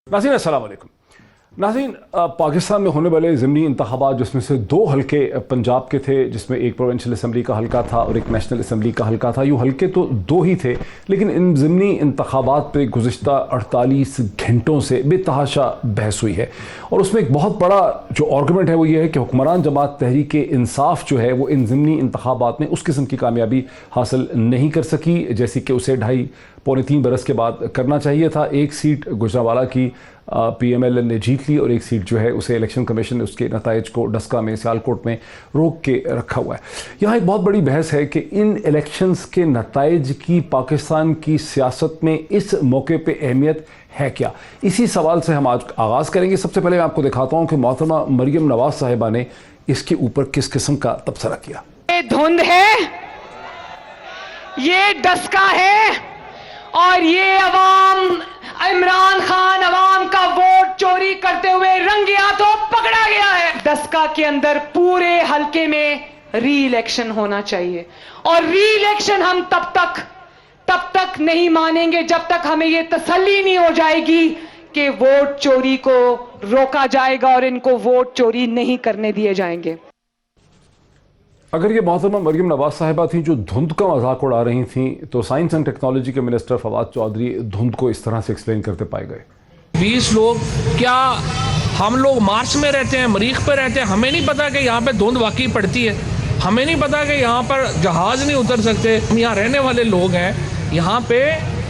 नाज़रीन अस्सलाम वालेकुम। नाज़रीन, पाकिस्तान में होने वाले ज़िमनी इंतखाबात जिसमें से दो हलके पंजाब के थे, जिसमें एक प्रोविंशियल असम्बली का हलका था और एक नेशनल असम्बली का हलका था। यूँ हलके तो दो ही थे, लेकिन इन ज़िमनी इंतखाबात पे गुज़िश्ता 48 घंटों से बेतहाशा बहस हुई है और उसमें एक बहुत बड़ा जो आर्गूमेंट है वो ये है कि हुक्मरान जमात तहरीक इंसाफ जो है वो इन ज़िमनी इंतखाबात में उस किस्म की कामयाबी हासिल नहीं कर सकी जैसी कि उसे 2.5-3 बरस के बाद करना चाहिए था। एक सीट गुजरांवाला की PMLN ने जीत ली और एक सीट जो है उसे इलेक्शन कमीशन ने उसके नताइज को डस्का में, सियालकोट में रोक के रखा हुआ है। यहाँ एक बहुत बड़ी बहस है कि इन इलेक्शंस के नताइज की पाकिस्तान की सियासत में इस मौके पे अहमियत है क्या। इसी सवाल से हम आज आगाज़ करेंगे। सबसे पहले मैं आपको दिखाता हूँ कि मोहतरमा मरियम नवाज साहिबा ने इसके ऊपर किस किस्म का तबसरा किया। ये धुंध है, ये डस्का है और ये अवाम, इमरान खान अवाम का वोट चोरी करते हुए रंगे हाथों पकड़ा गया है। डस्का के अंदर पूरे हलके में री इलेक्शन होना चाहिए और री इलेक्शन हम तब तक नहीं मानेंगे जब तक हमें ये तसल्ली नहीं हो जाएगी कि वोट चोरी को रोका जाएगा और इनको वोट चोरी नहीं करने दिए जाएंगे। अगर ये मोहतरमा मरियम नवाज साहिबा थी जो धुंध का मजाक उड़ा रही थी, तो साइंस एंड टेक्नोलॉजी के मिनिस्टर फवाद चौधरी धुंध को इस तरह से एक्सप्लेन करते पाए गए। 20 लोग, क्या हम लोग मार्च में रहते हैं, मरीख पे रहते हैं, हमें नहीं पता कि यहाँ पे धुंध वाकई पड़ती है, हमें नहीं पता कि यहाँ पर जहाज़ नहीं उतर सकते। हम यहाँ रहने वाले लोग हैं, यहाँ पे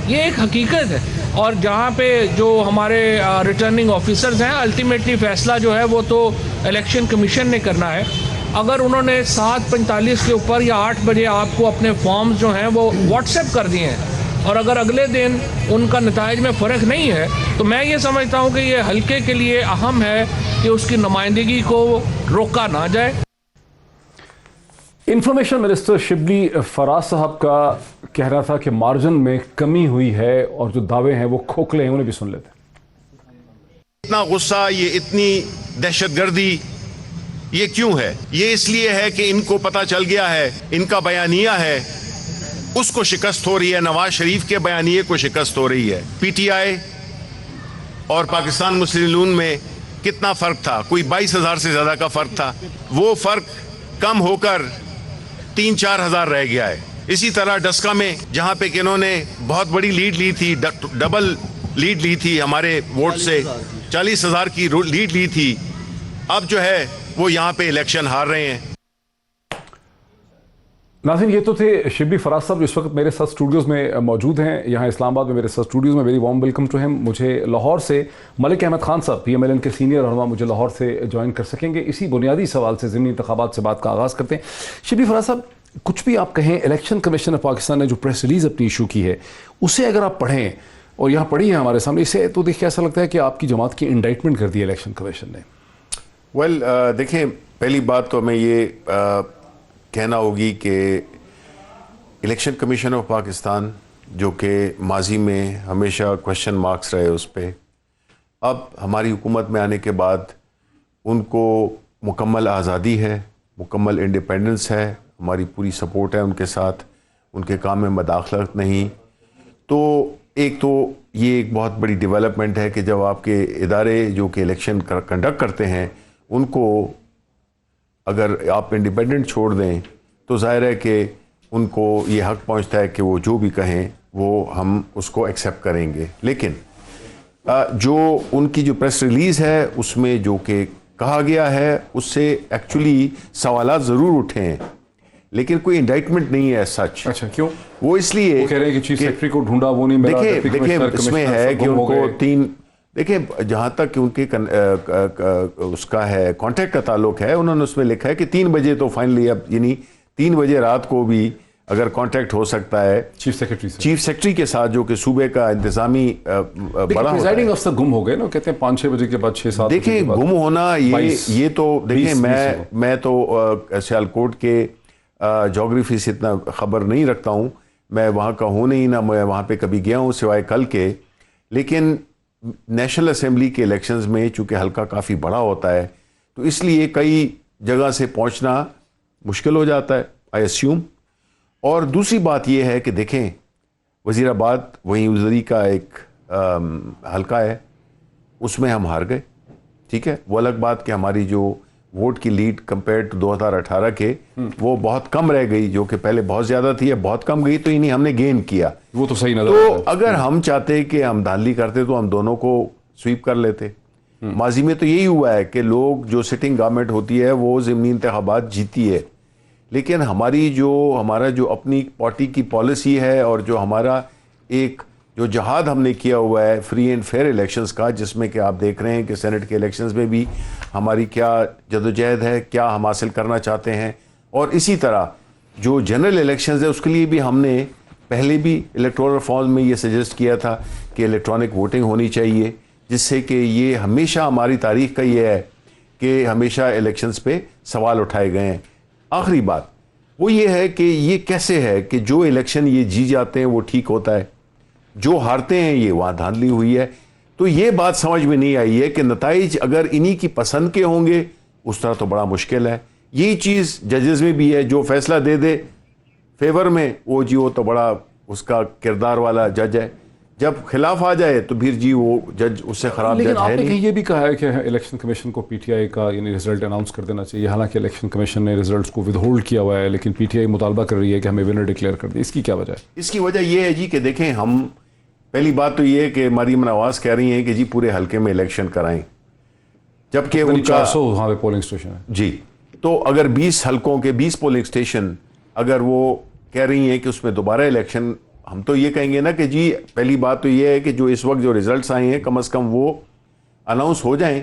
ये एक हकीकत है और जहाँ पे जो हमारे रिटर्निंग ऑफिसर्स हैं, अल्टीमेटली फैसला जो है वो तो इलेक्शन कमीशन ने करना है। अगर उन्होंने 7:45 के ऊपर या 8 बजे आपको अपने फॉर्म्स जो हैं वो व्हाट्सएप कर दिए हैं और अगर अगले दिन उनका नताइज में फ़र्क नहीं है, तो मैं ये समझता हूँ कि ये हल्के के लिए अहम है कि उसकी नुमाइंदगी को रोका ना जाए। इंफॉर्मेशन मिनिस्टर शिबली फराज साहब का कहना था कि मार्जिन में कमी हुई है और जो दावे हैं वो खोखले हैं। उन्हें भी सुन लेते हैं। इतना गुस्सा, ये इतनी दहशतगर्दी ये क्यों है? ये इसलिए है कि इनको पता चल गया है, इनका बयानिया है उसको शिकस्त हो रही है, नवाज शरीफ के बयानिए को शिकस्त हो रही है। PTI और पाकिस्तान मुस्लिम लीग में कितना फर्क था? कोई 22,000 से ज्यादा का फर्क था। वो फर्क कम होकर 3-4 हज़ार रह गया है। इसी तरह डस्का में जहां पे कि इन्होंने बहुत बड़ी लीड ली थी, डबल लीड ली थी हमारे वोट से, 40,000 की लीड ली थी, अब जो है वो यहाँ पे इलेक्शन हार रहे हैं। नाज़रीन, ये तो थे शिबली फराज साहब जो इस वक्त मेरे साथ स्टूडियोज़ में मौजूद हैं। यहाँ इस्लामाबाद में मेरे साथ स्टूडियोज़ में very warm welcome to him. मुझे लाहौर से मलिक अहमद खान साहब PMLN के सीनियर रहनुमा मुझे लाहौर से ज्वाइन कर सकेंगे। इसी बुनियादी सवाल से ज़िमनी इंतखाबात से बात का आगाज़ करते हैं। शिबली फराज साहब, कुछ भी आप कहें, इलेक्शन कमीशन ऑफ पाकिस्तान ने जो प्रेस रिलीज़ अपनी इशू की है उसे अगर आप पढ़ें और यहाँ पढ़ी है हमारे सामने, इसे तो देखिए ऐसा लगता है कि आपकी जमात की इंडाइटमेंट कर दी है इलेक्शन कमीशन ने। वेल, देखिए, पहली बात तो हमें ये कहना होगी कि इलेक्शन कमीशन ऑफ पाकिस्तान जो कि माजी में हमेशा क्वेश्चन मार्क्स रहे उस पर, अब हमारी हुकूमत में आने के बाद उनको मुकम्मल आज़ादी है, मुकम्मल इंडिपेंडेंस है, हमारी पूरी सपोर्ट है उनके साथ, उनके काम में मदाखलत नहीं। तो एक तो ये एक बहुत बड़ी डेवलपमेंट है कि जब आपके इदारे जो कि इलेक्शन कंडक्ट करते हैं उनको अगर आप इंडिपेंडेंट छोड़ दें तो ज़ाहिर है कि उनको ये हक पहुंचता है कि वो जो भी कहें वो हम उसको एक्सेप्ट करेंगे। लेकिन जो उनकी जो प्रेस रिलीज़ है उसमें जो कि कहा गया है उससे एक्चुअली सवालात ज़रूर उठे हैं, लेकिन कोई इंडाइटमेंट नहीं है सच। अच्छा, क्यों? वो इसलिए वो कह रहे हैं कि चीफ सेक्रेटरी को ढूंढा, वो नहीं मिला। देखिए इसमें है कि उनको देखिए जहाँ तक कि उनके उसका है कॉन्ट्रैक्ट का ताल्लुक है, उन्होंने उसमें लिखा है कि 3 बजे तो फाइनली, अब यानी 3 बजे रात को भी अगर कॉन्ट्रैक्ट हो सकता है चीफ सेक्रेटरी के साथ जो कि सूबे का इंतजामी बड़ा प्रिजाइडिंग अफसर गुम हो गए ना, कहते हैं 5-6 बजे के बाद 6-7। देखिए गुम होना ये तो देखिए मैं तो सियालकोट के जोग्राफी से इतना खबर नहीं रखता हूँ, मैं वहाँ का हूँ नहीं, ना मैं वहाँ पे कभी गया हूँ सिवाय कल के। लेकिन नेशनल असेंबली के इलेक्शंस में चूँकि हल्का काफ़ी बड़ा होता है तो इसलिए कई जगह से पहुँचना मुश्किल हो जाता है, आई अस्यूम। और दूसरी बात यह है कि देखें, वज़ीराबाद वहीं उज़री का एक हल्का है, اس میں ہم ہار گئے. ٹھیک ہے, وہ الگ بات کہ ہماری جو ووٹ کی لیڈ کمپیئر ٹو 2018 کے وہ بہت کم رہ گئی, جو کہ پہلے بہت زیادہ تھی, اب بہت کم گئی, تو انہیں ہم نے گین کیا. وہ تو صحیح نظر تو آتا ہے. اگر ہم چاہتے کہ ہم دھاندلی کرتے تو ہم دونوں کو سویپ کر لیتے. ماضی میں تو یہی ہوا ہے کہ لوگ, جو سٹنگ گورنمنٹ ہوتی ہے وہ ضمنی انتخابات جیتی ہے, لیکن ہمارا جو اپنی پارٹی کی پالیسی ہے اور جو ہمارا ایک جو جہاد ہم نے کیا ہوا ہے فری اینڈ فیئر الیکشنز کا, جس میں کہ آپ دیکھ رہے ہیں کہ سینٹ کے الیکشنز میں بھی ہماری کیا جدوجہد ہے, کیا ہم حاصل کرنا چاہتے ہیں, اور اسی طرح جو جنرل الیکشنز ہے اس کے لیے بھی ہم نے پہلے بھی الیکٹورل ریفارم میں یہ سجیسٹ کیا تھا کہ الیکٹرانک ووٹنگ ہونی چاہیے, جس سے کہ یہ ہمیشہ ہماری تاریخ کا یہ ہے کہ ہمیشہ الیکشنز پہ سوال اٹھائے گئے ہیں. آخری بات وہ یہ ہے کہ یہ کیسے ہے کہ جو الیکشن یہ جی جاتے ہیں وہ ٹھیک ہوتا ہے, جو ہارتے ہیں یہ وہاں دھاندلی ہوئی ہے. تو یہ بات سمجھ میں نہیں آئی ہے کہ نتائج اگر انہی کی پسند کے ہوں گے اس طرح تو بڑا مشکل ہے. یہی چیز ججز میں بھی ہے, جو فیصلہ دے دے فیور میں وہ جی وہ تو بڑا اس کا کردار والا جج ہے, جب خلاف آ جائے تو پھر جی وہ جج اس سے خراب لیکن جج آپ ہے نے نہیں. کہیں یہ بھی کہا ہے کہ الیکشن کمیشن کو پی ٹی آئی کا یعنی رزلٹ اناؤنس کر دینا چاہیے, حالانکہ الیکشن کمیشن نے رزلٹس کو ود ہولڈ کیا ہوا ہے, لیکن پی ٹی آئی مطالبہ کر رہی ہے کہ ہمیں ونر ڈکلیئر کر دیں. اس کی کیا وجہ ہے؟ اس کی وجہ یہ ہے جی کہ دیکھیں, ہم پہلی بات تو یہ ہے کہ مریم نواز کہہ رہی ہیں کہ جی پورے حلقے میں الیکشن کرائیں, جبکہ ان کا 400 وہاں پہ پولنگ اسٹیشن ہے. جی, تو اگر 20 حلقوں کے 20 پولنگ اسٹیشن اگر وہ کہہ رہی ہیں کہ اس میں دوبارہ الیکشن, ہم تو یہ کہیں گے نا کہ جی پہلی بات تو یہ ہے کہ جو اس وقت جو ریزلٹس آئے ہیں کم از کم وہ اناؤنس ہو جائیں,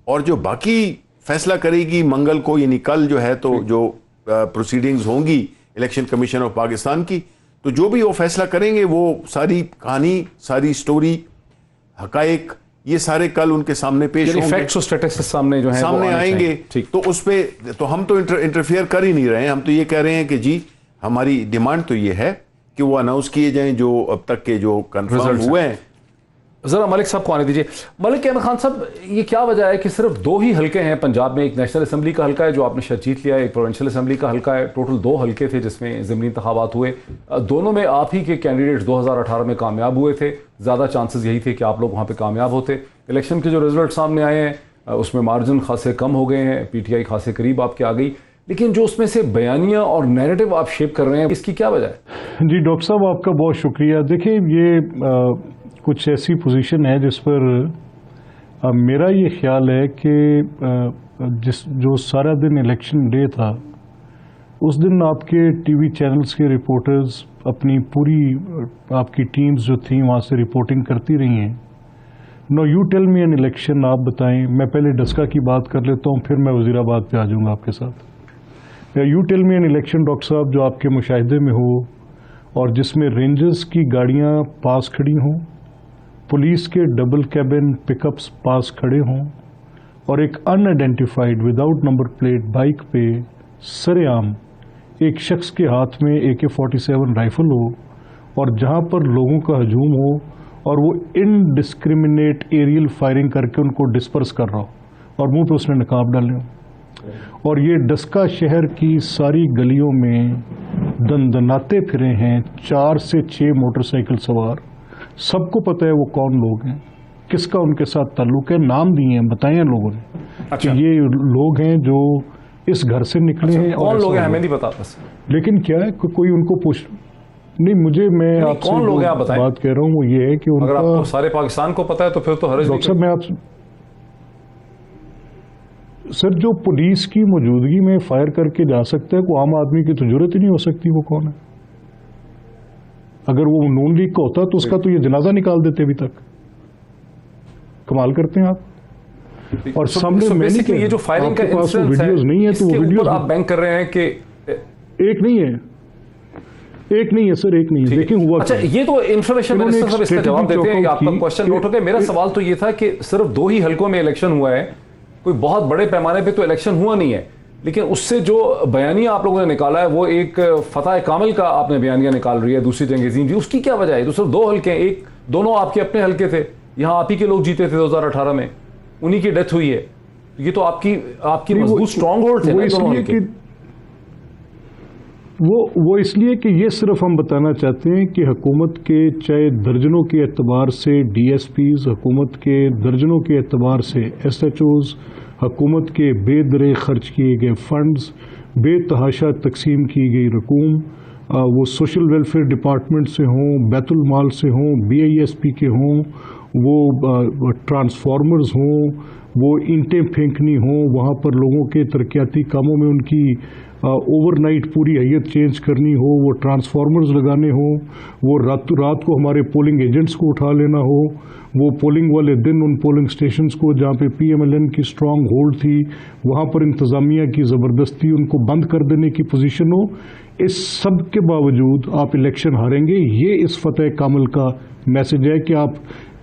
اور جو باقی فیصلہ کرے گی منگل کو, یعنی کل جو ہے تو جو پروسیڈنگز ہوں گی الیکشن کمیشن آف پاکستان کی, تو جو بھی وہ فیصلہ کریں گے وہ ساری کہانی, ساری سٹوری, حقائق, یہ سارے کل ان کے سامنے پیش ہوں گے, فیکٹس اور اسٹیٹسٹکس سامنے جو ہیں سامنے آئیں گے. تو اس پہ تو ہم تو انٹرفیئر کر ہی نہیں رہے ہیں, ہم تو یہ کہہ رہے ہیں کہ جی ہماری ڈیمانڈ تو یہ ہے کہ وہ اناؤنس کیے جائیں جو اب تک کے جو کنفرم ہوئے ہیں. ذرا ملک صاحب کو آنے دیجیے. ملک احمد خان صاحب, یہ کیا وجہ ہے کہ صرف 2 ہی حلقے ہیں پنجاب میں؟ ایک نیشنل اسمبلی کا حلقہ ہے جو آپ نے شاید جیت لیا ہے, ایک پروونشل اسمبلی کا حلقہ ہے. ٹوٹل 2 حلقے تھے جس میں ضمنی انتخابات ہوئے. دونوں میں آپ ہی کے کینڈیڈیٹس 2018 میں کامیاب ہوئے تھے, زیادہ چانسز یہی تھے کہ آپ لوگ وہاں پہ کامیاب ہوتے. الیکشن کے جو رزلٹ سامنے آئے ہیں اس میں مارجن خاصے کم ہو گئے ہیں, پی ٹی آئی خاصے قریب آپ کے آ گئی, لیکن جو اس میں سے بیانیہ اور نیریٹو آپ شیپ کر رہے ہیں, اس کی کیا وجہ ہے؟ جی ڈاکٹر صاحب آپ کا بہت شکریہ. دیکھیں یہ کچھ ایسی پوزیشن ہے جس پر میرا یہ خیال ہے کہ جو سارا دن الیکشن ڈے تھا اس دن آپ کے ٹی وی چینلز کے رپورٹرز اپنی پوری آپ کی ٹیمز جو تھیں وہاں سے رپورٹنگ کرتی رہی ہیں. No you tell me N election, آپ بتائیں. میں پہلے ڈسکا کی بات کر لیتا ہوں, پھر میں وزیر آباد پہ آ جاؤں گا آپ کے ساتھ. You tell me N election doctor صاحب جو آپ کے مشاہدے میں ہو اور جس میں رینجرز کی گاڑیاں پاس کھڑی ہوں, پولیس کے ڈبل کیبن پک اپس پاس کھڑے ہوں, اور ایک unidentified without number plate bike پہ سر عام ایک شخص کے ہاتھ میں AK-47 رائفل ہو, اور جہاں پر لوگوں کا ہجوم ہو اور وہ انڈسکریمنیٹ ایریل فائرنگ کر کے ان کو ڈسپرس کر رہا ہو, اور منہ پہ اس نے نقاب ڈالے ہوں. اور یہ ڈسکا شہر کی ساری گلیوں میں دندناتے پھرے ہیں 4 سے 6 موٹر سائیکل سوار. سب کو پتہ ہے وہ کون لوگ ہیں, کس کا ان کے ساتھ تعلق ہے, نام دیے ہیں, بتائے ہیں لوگوں نے کہ یہ لوگ ہیں جو اس گھر سے نکلے ہیں. کون لوگ ہیں ہمیں نہیں پتا, بس لیکن کیا ہے کوئی ان کو پوچھ نہیں. مجھے میں آپ سے بات کہہ رہا ہوں وہ یہ ہے کہ ان کا سارے پاکستان کو پتا ہے تو پھر تو حرج. ڈاکٹر صاحب میں آپ سر جو پولیس کی موجودگی میں فائر کر کے جا سکتا ہے کوئی عام آدمی کی تو ضرورت ہی نہیں ہو سکتی. وہ کون ہے؟ اگر وہ نون لیگ کا ہوتا تو اس کا تو یہ جنازہ نکال دیتے ابھی تک. کمال کرتے ہیں آپ. اور سامنے یہ جو فائرنگ کا ویڈیوز نہیں ہے تو وہ ویڈیوز آپ بینک کر رہے ہیں کہ ایک نہیں ہے سر, ایک نہیں ہے. دیکھیں ہوا اچھا, یہ تو انفارمیشن منسٹر صاحب اس کا جواب دیتے ہیں کہ آپ کا کوشچن نوٹ ہو گیا. میرا سوال تو یہ تھا کہ صرف 2 ہی حلقوں میں الیکشن ہوا ہے, کوئی بہت بڑے پیمانے پہ تو الیکشن ہوا نہیں ہے, لیکن اس سے جو بیانیہ آپ لوگوں نے نکالا ہے وہ ایک فتح کامل کا آپ نے بیانیہ نکال رہی ہے دوسری جنگ عظیم. جی اس کی کیا وجہ ہے؟ تو صرف 2 حلقے ہیں, ایک دونوں آپ کے اپنے حلقے تھے, یہاں آپ ہی کے لوگ جیتے تھے 2018 میں, انہی کی ڈیتھ ہوئی ہے. یہ تو آپ کی مضبوط اسٹرانگ ہولڈ تھے نا دونوں حلقے. वो इसलिए कि ये सिर्फ हम बताना चाहते हैं कि हुकूमत के चाहे दर्जनों के एतबार से DSPs, हुकूमत के दर्जनों के एतबार से SHOs, हुकूमत के बेदरे खर्च किए गए फंड्स, बेतहाशा तकसीम की गई रकूम, वो सोशल वेलफेयर डिपार्टमेंट से हों, बैतुल माल से हों, BISP के हों, वो ट्रांसफार्मर्स हों, वो ईंटें फेंकनी हों, वहाँ पर लोगों के तरक्याती कामों में उनकी ओवरनाइट पूरी हैयत चेंज करनी हो, वो ट्रांसफार्मर्स लगाने हो, वो रात को हमारे पोलिंग एजेंट्स को उठा लेना हो, वो पोलिंग वाले दिन उन पोलिंग स्टेशंस को जहाँ पे PMLN की स्ट्रांग होल्ड थी वहाँ पर इंतज़ामिया की ज़बरदस्ती उनको बंद कर देने की पोजीशन हो, इस सब के बावजूद आप इलेक्शन हारेंगे। ये इस फतेह कामल का मैसेज है कि आप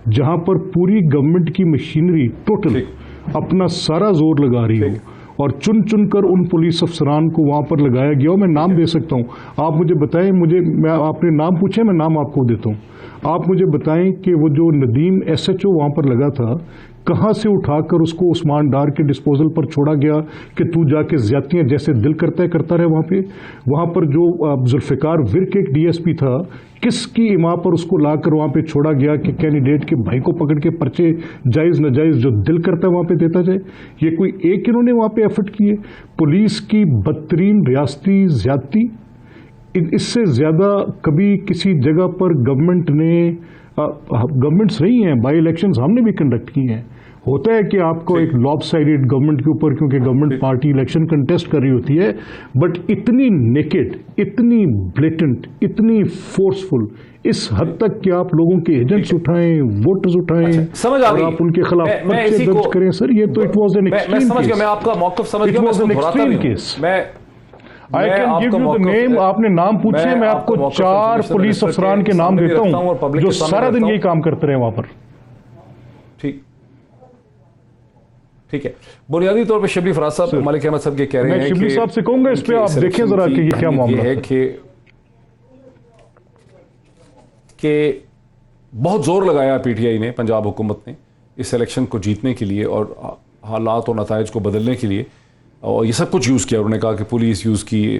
जहाँ पर पूरी गवर्नमेंट की मशीनरी टोटल अपना सारा जोर लगा रही हो और चुन चुन कर उन पुलिस अफसरान को वहाँ पर लगाया गया हो। मैं नाम दे सकता हूँ, आप मुझे बताएं, आपने नाम पूछे, मैं नाम आपको देता हूँ। आप मुझे बताएं कि वो जो नदीम SHO वहाँ पर लगा था, कहाँ से उठाकर उसको उस्मान डार के डिस्पोजल पर छोड़ा गया कि तू जाके ज्यादतियाँ जैसे दिल करता है करता रहे वहाँ पर जो जुल्फ़िकार विर्क एक DSP था, किसकी इमा पर उसको लाकर वहाँ पे छोड़ा गया कि कैंडिडेट के भाई को पकड़ के पर्चे जायज़ नाजायज़ जो दिल करता है वहाँ पे देता जाए। ये कोई एक इन्होंने वहाँ पे एफर्ट किए। पुलिस की बदतरीन रियासती ज्यादती, इससे ज़्यादा कभी किसी जगह पर गवर्नमेंट्स रही हैं, बाई इलेक्शंस हमने भी कंडक्ट की हैं। होता है कि आपको एक लॉपसाइडेड गवर्नमेंट के ऊपर, क्योंकि गवर्नमेंट पार्टी इलेक्शन कंटेस्ट कर रही होती है, बट इतनी नेकेड, इतनी ब्लेटेंट, इतनी फोर्सफुल, इस हद तक कि आप लोगों के एजेंट्स उठाएं, वोटर्स उठाएं, समझ आ और गई। आप उनके खिलाफ पर्चे दर्ज करें। सर ये तो it was an extreme case. मैं समझ गया, मैं आपका मौक़िफ़ समझ गया, मैं इसको दोहराता भी हूं। I can give you the name, आपने नाम पूछे, मैं आपको 4 पुलिस अफसरान के नाम देता हूं जो सारा दिन यही काम करते रहे वहां पर। ठीक है, बुनियादी तौर पे शिबली फराज साहब, मलिक अहमद साहब ये कह रहे हैं, मैं शिबली साहब से कहूंगा इस पे आप देखें जरा कि ये क्या मामला है कि बहुत जोर लगाया PTI ने, पंजाब हुकूमत ने इस इलेक्शन को जीतने के लिए और हालात और नताइज को बदलने के लिए, और ये सब कुछ यूज़ किया। उन्होंने कहा कि पुलिस यूज़ की,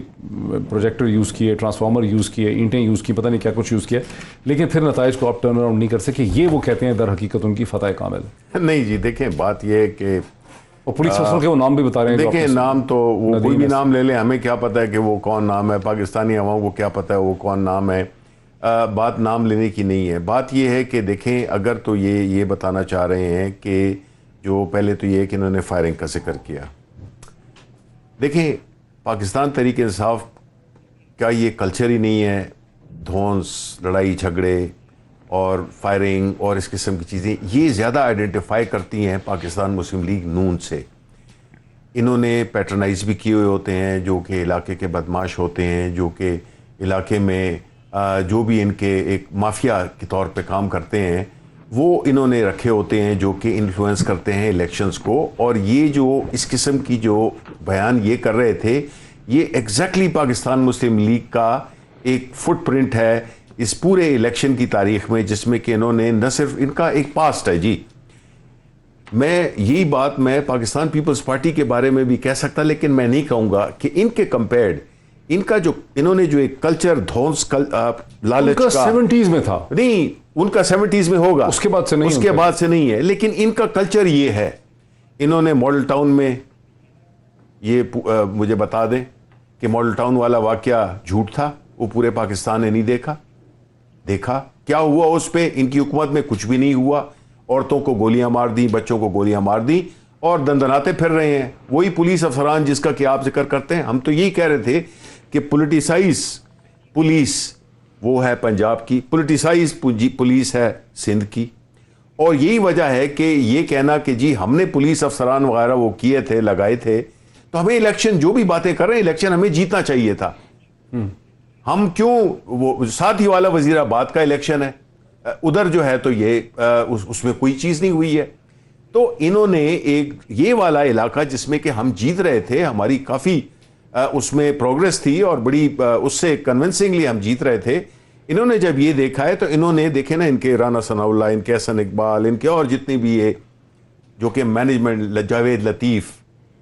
प्रोजेक्टर यूज़ किए, ट्रांसफार्मर यूज़ किए, ईंटें यूज़ की, पता नहीं क्या कुछ यूज़ किया, लेकिन फिर नताइज को आप टर्न अराउंड नहीं कर सके। ये वो कहते हैं दर हकीकत उनकी फतह कामिल नहीं जी, देखें बात ये है कि और पुलिस अफसर के वो नाम भी बता रहे हैं। देखिए नाम तो वो कोई भी नाम ले लें, हमें क्या पता है कि वो कौन नाम है, पाकिस्तानी अवाम को क्या पता है वो कौन नाम है। बात नाम लेने की नहीं है, बात ये है कि देखें, अगर तो ये बताना चाह रहे हैं कि जो पहले तो ये है कि इन्होंने फायरिंग का जिक्र किया। देखें, पाकिस्तान तहरीक इंसाफ का ये कल्चर ही नहीं है, धौंस, लड़ाई झगड़े और फायरिंग और इस किस्म की चीज़ें, ये ज़्यादा आइडेंटिफाई करती हैं पाकिस्तान मुस्लिम लीग नून से। इन्होंने पैट्रनाइज भी किए हुए होते हैं जो कि इलाके के बदमाश होते हैं, जो कि इलाके में जो भी इनके एक माफिया के तौर पे काम करते हैं, वो इन्होंने रखे होते हैं जो कि इन्फ्लुएंस करते हैं इलेक्शंस को। और ये जो इस किस्म की जो बयान ये कर रहे थे, ये एग्जैक्टली पाकिस्तान मुस्लिम लीग का एक फुटप्रिंट है इस पूरे इलेक्शन की तारीख में, जिसमें कि इन्होंने न सिर्फ इनका एक पास्ट है जी, मैं यही बात मैं पाकिस्तान पीपल्स पार्टी के बारे में भी कह सकता, लेकिन मैं नहीं कहूँगा कि इनके कंपेयर्ड इनका जो इन्होंने जो एक कल्चर धौंस लालच का 70s में था, नहीं उनका 70s में होगा, उसके बाद से नहीं, उसके बाद से नहीं है, लेकिन इनका कल्चर ये है। इन्होंने मॉडल टाउन में ये मुझे बता दें कि मॉडल टाउन वाला वाकया झूठ था, वो पूरे पाकिस्तान ने नहीं देखा क्या हुआ उस पे। इनकी हुकूमत में कुछ भी नहीं हुआ, औरतों को गोलियां मार दी, बच्चों को गोलियां मार दी और दंदनाते फिर रहे हैं वही पुलिस अफसरान जिसका कि आप जिक्र करते हैं। हम तो यही कह रहे थे कि पोलिटिसाइज पुलिस वो है पंजाब की, पोलिटिसाइज पुलिस है सिंध की, और यही वजह है कि ये कहना कि जी हमने पुलिस अफसरान वगैरह वो किए थे, लगाए थे, तो हमें इलेक्शन जो भी बातें कर रहे हैं, इलेक्शन हमें जीतना चाहिए था। हम क्यों, वो साथ ही वाला वजीराबाद का इलेक्शन है, उधर जो है तो ये उसमें कोई चीज नहीं हुई है। तो इन्होंने एक ये वाला इलाका जिसमें कि हम जीत रहे थे, हमारी काफी उसमें प्रोग्रेस थी और बड़ी उससे कन्विंसिंगली हम जीत रहे थे, इन्होंने जब ये देखा है तो इन्होंने देखे ना, इनके राना सनाउल्लाह, इनके हसन इकबाल, इनके और जितनी भी ये जो कि मैनेजमेंट, जावेद लतीफ़,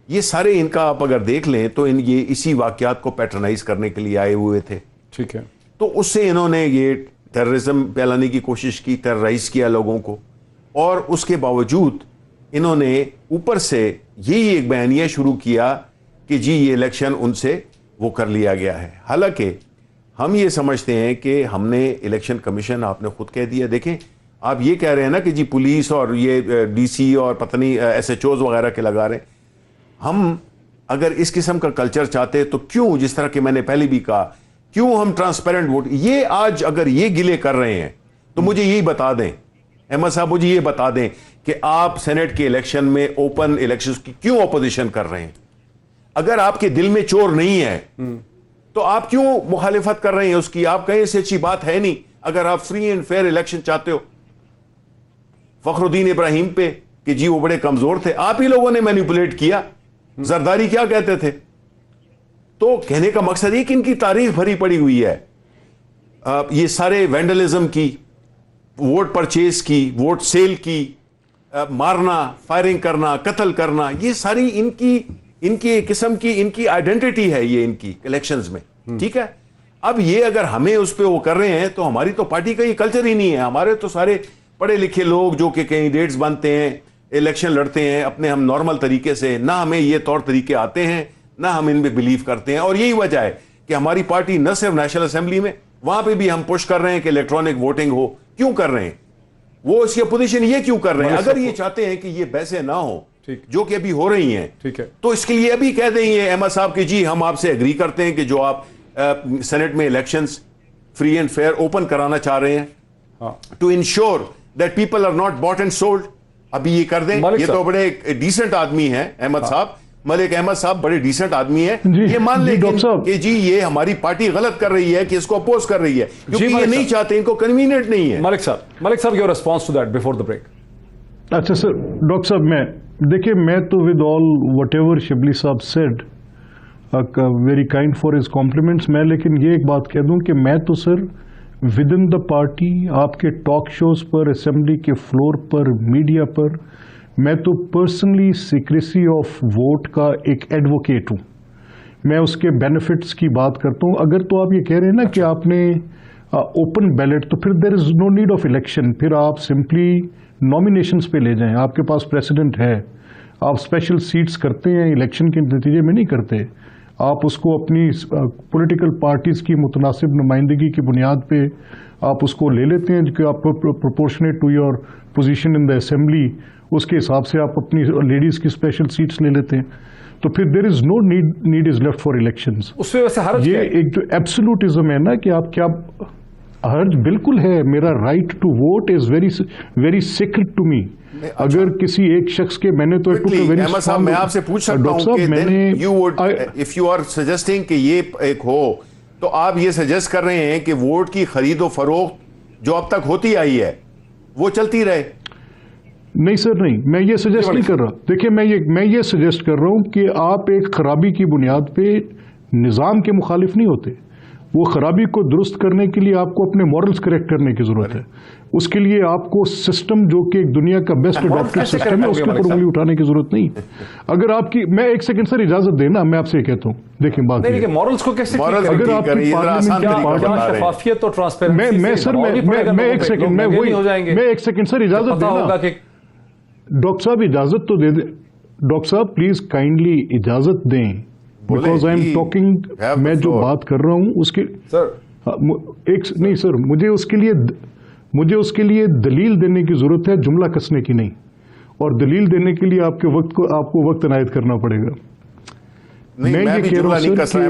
یہ سارے ان کا آپ اگر دیکھ لیں تو یہ اسی واقعات کو پیٹرنائز کرنے کے لیے آئے ہوئے تھے. ٹھیک ہے. تو اس سے انہوں نے یہ ٹیررزم پھیلانے کی کوشش کی, ٹیررائز کیا لوگوں کو, اور اس کے باوجود انہوں نے اوپر سے یہی ایک بیانیہ شروع کیا کہ جی یہ الیکشن ان سے وہ کر لیا گیا ہے. حالانکہ ہم یہ سمجھتے ہیں کہ ہم نے الیکشن کمیشن, آپ نے خود کہہ دیا, دیکھیں آپ یہ کہہ رہے ہیں نا کہ جی پولیس اور یہ ڈی سی اور پتہ نہیں ایس ایچ اوز وغیرہ کے لگا رہے ہیں. ہم اگر اس قسم کا کلچر چاہتے تو کیوں, جس طرح کہ میں نے پہلے بھی کہا, کیوں ہم ٹرانسپیرنٹ ووٹ, یہ آج اگر یہ گلے کر رہے ہیں تو مجھے یہی بتا دیں, احمد صاحب مجھے یہ بتا دیں کہ آپ سینٹ کے الیکشن میں اوپن الیکشن کی کیوں اپوزیشن کر رہے ہیں؟ اگر آپ کے دل میں چور نہیں ہے تو آپ کیوں مخالفت کر رہے ہیں اس کی؟ آپ کہیں سے اچھی بات ہے نہیں اگر آپ فری اینڈ فیئر الیکشن چاہتے ہو. فخر الدین ابراہیم پہ کہ جی وہ بڑے کمزور تھے, آپ ہی لوگوں نے مینیپولیٹ کیا. زرداری کیا کہتے تھے؟ تو کہنے کا مقصد یہ کہ ان کی تاریخ بھری پڑی ہوئی ہے. یہ سارے وینڈلزم کی, ووٹ پرچیز کی, ووٹ سیل کی, مارنا, فائرنگ کرنا, قتل کرنا, یہ ساری ان کی قسم کی ان کی آئیڈینٹی ہے یہ ان کی الیکشنز میں. ٹھیک ہے, اب یہ اگر ہمیں اس پہ وہ کر رہے ہیں تو ہماری تو پارٹی کا یہ کلچر ہی نہیں ہے. ہمارے تو سارے پڑھے لکھے لوگ جو کہ کینڈیڈیٹس بنتے ہیں, الیکشن لڑتے ہیں اپنے ہم نارمل طریقے سے, نہ ہمیں یہ طور طریقے آتے ہیں, نہ ہم ان پہ بلیو کرتے ہیں. اور یہی وجہ ہے کہ ہماری پارٹی نہ صرف نیشنل اسمبلی میں, وہاں پہ بھی ہم پش کر رہے ہیں کہ الیکٹرانک ووٹنگ ہو. کیوں کر رہے ہیں وہ, اس کی اپوزیشن یہ کیوں کر رہے ہیں؟ اگر یہ چاہتے ہیں کہ یہ بحثیں نہ ہوں جو کہ ابھی ہو رہی ہیں, ٹھیک ہے, تو اس کے لیے ابھی کہہ دیں یہ احمد صاحب کہ جی ہم آپ سے ایگری کرتے ہیں کہ جو آپ سینٹ میں elections free and fair open کرانا چاہ رہے ہیں to ensure that people are not bought and sold, ابھی یہ کر دیں. یہ تو بڑے ڈیسنٹ آدمی ہیں احمد صاحب, ملک احمد صاحب بڑے ڈیسنٹ آدمی ہیں. یہ مان لیں کہ جی یہ ہماری پارٹی غلط کر رہی ہے کہ اس کو اپوز کر رہی ہے کیونکہ یہ نہیں چاہتے, ان کو کنوینئنٹ نہیں ہے. ملک صاحب your response to that before the break. اچھا سر, ڈاکٹر صاحب میں دیکھیں, میں تو with all whatever Shibli صاحب said very kind for his compliments, میں لیکن یہ ایک بات کہہ دوں کہ میں تو سر ود ان دا پارٹی آپ کے ٹاک شوز پر, اسمبلی کے فلور پر, میڈیا پر, میں تو پرسنلی سیکریسی آف ووٹ کا ایک ایڈوکیٹ ہوں. میں اس کے بینیفٹس کی بات کرتا ہوں. اگر تو آپ یہ کہہ رہے ہیں نا کہ آپ نے اوپن بیلٹ, تو پھر there is no need of election, پھر آپ سمپلی نامینیشنز پہ لے جائیں. آپ کے پاس پریسیڈنٹ ہے, آپ اسپیشل سیٹس کرتے ہیں, الیکشن کے نتیجے میں نہیں کرتے. آپ اس کو اپنی پولیٹیکل پارٹیز کی متناسب نمائندگی کی بنیاد پہ آپ اس کو لے لیتے ہیں کہ آپ proportionate to your position in the assembly, اس کے حساب سے آپ اپنی لیڈیز کی اسپیشل سیٹس لے لیتے ہیں. تو پھر there is no need is left for elections. اس میں ویسے حرج یہ ایک جو ایبسولوٹزم ہے نا کہ آپ کیا, حرج بالکل ہے. میرا right to vote is very sacred to me. اگر کسی ایک شخص کے, میں نے تو احمد صاحب میں آپ سے پوچھ سکتا ہوں کہ اف یو آر سجیسٹنگ کہ یہ ایک ہو, تو آپ یہ سجیسٹ کر رہے ہیں کہ ووٹ کی خرید و فروخت جو اب تک ہوتی آئی ہے وہ چلتی رہے؟ نہیں سر, نہیں, میں یہ سجیسٹ نہیں کر رہا. دیکھیں میں یہ سجیسٹ کر رہا ہوں کہ آپ ایک خرابی کی بنیاد پہ نظام کے مخالف نہیں ہوتے. وہ خرابی کو درست کرنے کے لیے آپ کو اپنے مورلز کریکٹ کرنے کی ضرورت ہے. اس کے لیے آپ کو سسٹم جو کہ دنیا کا بیسٹ اڈاپٹڈ سسٹم ہے اس کے اوپر انگلی اٹھانے کی ضرورت نہیں. اگر آپ کی, میں ایک سیکنڈ سر اجازت دینا, میں آپ سے یہ کہتا ہوں, دیکھیں بات مورلز کو کیسے, اگر آپ کی شفافیت اور ٹرانسپیرنسی, میں سر میں ایک سیکنڈ میں ایک سیکنڈ سر اجازت دینا. ڈاکٹر صاحب اجازت تو دے دیں. ڈاکٹر صاحب پلیز کائنڈلی اجازت دیں, بیکاز آئی ایم ٹاکنگ, میں جو بات کر رہا ہوں اس کے ایک نہیں سر, مجھے اس کے لیے دلیل دینے کی ضرورت ہے, جملہ کسنے کی نہیں. اور دلیل دینے کے لیے آپ کو وقت عنایت کرنا پڑے گا. میں یہ کہہ رہا ہوں سر,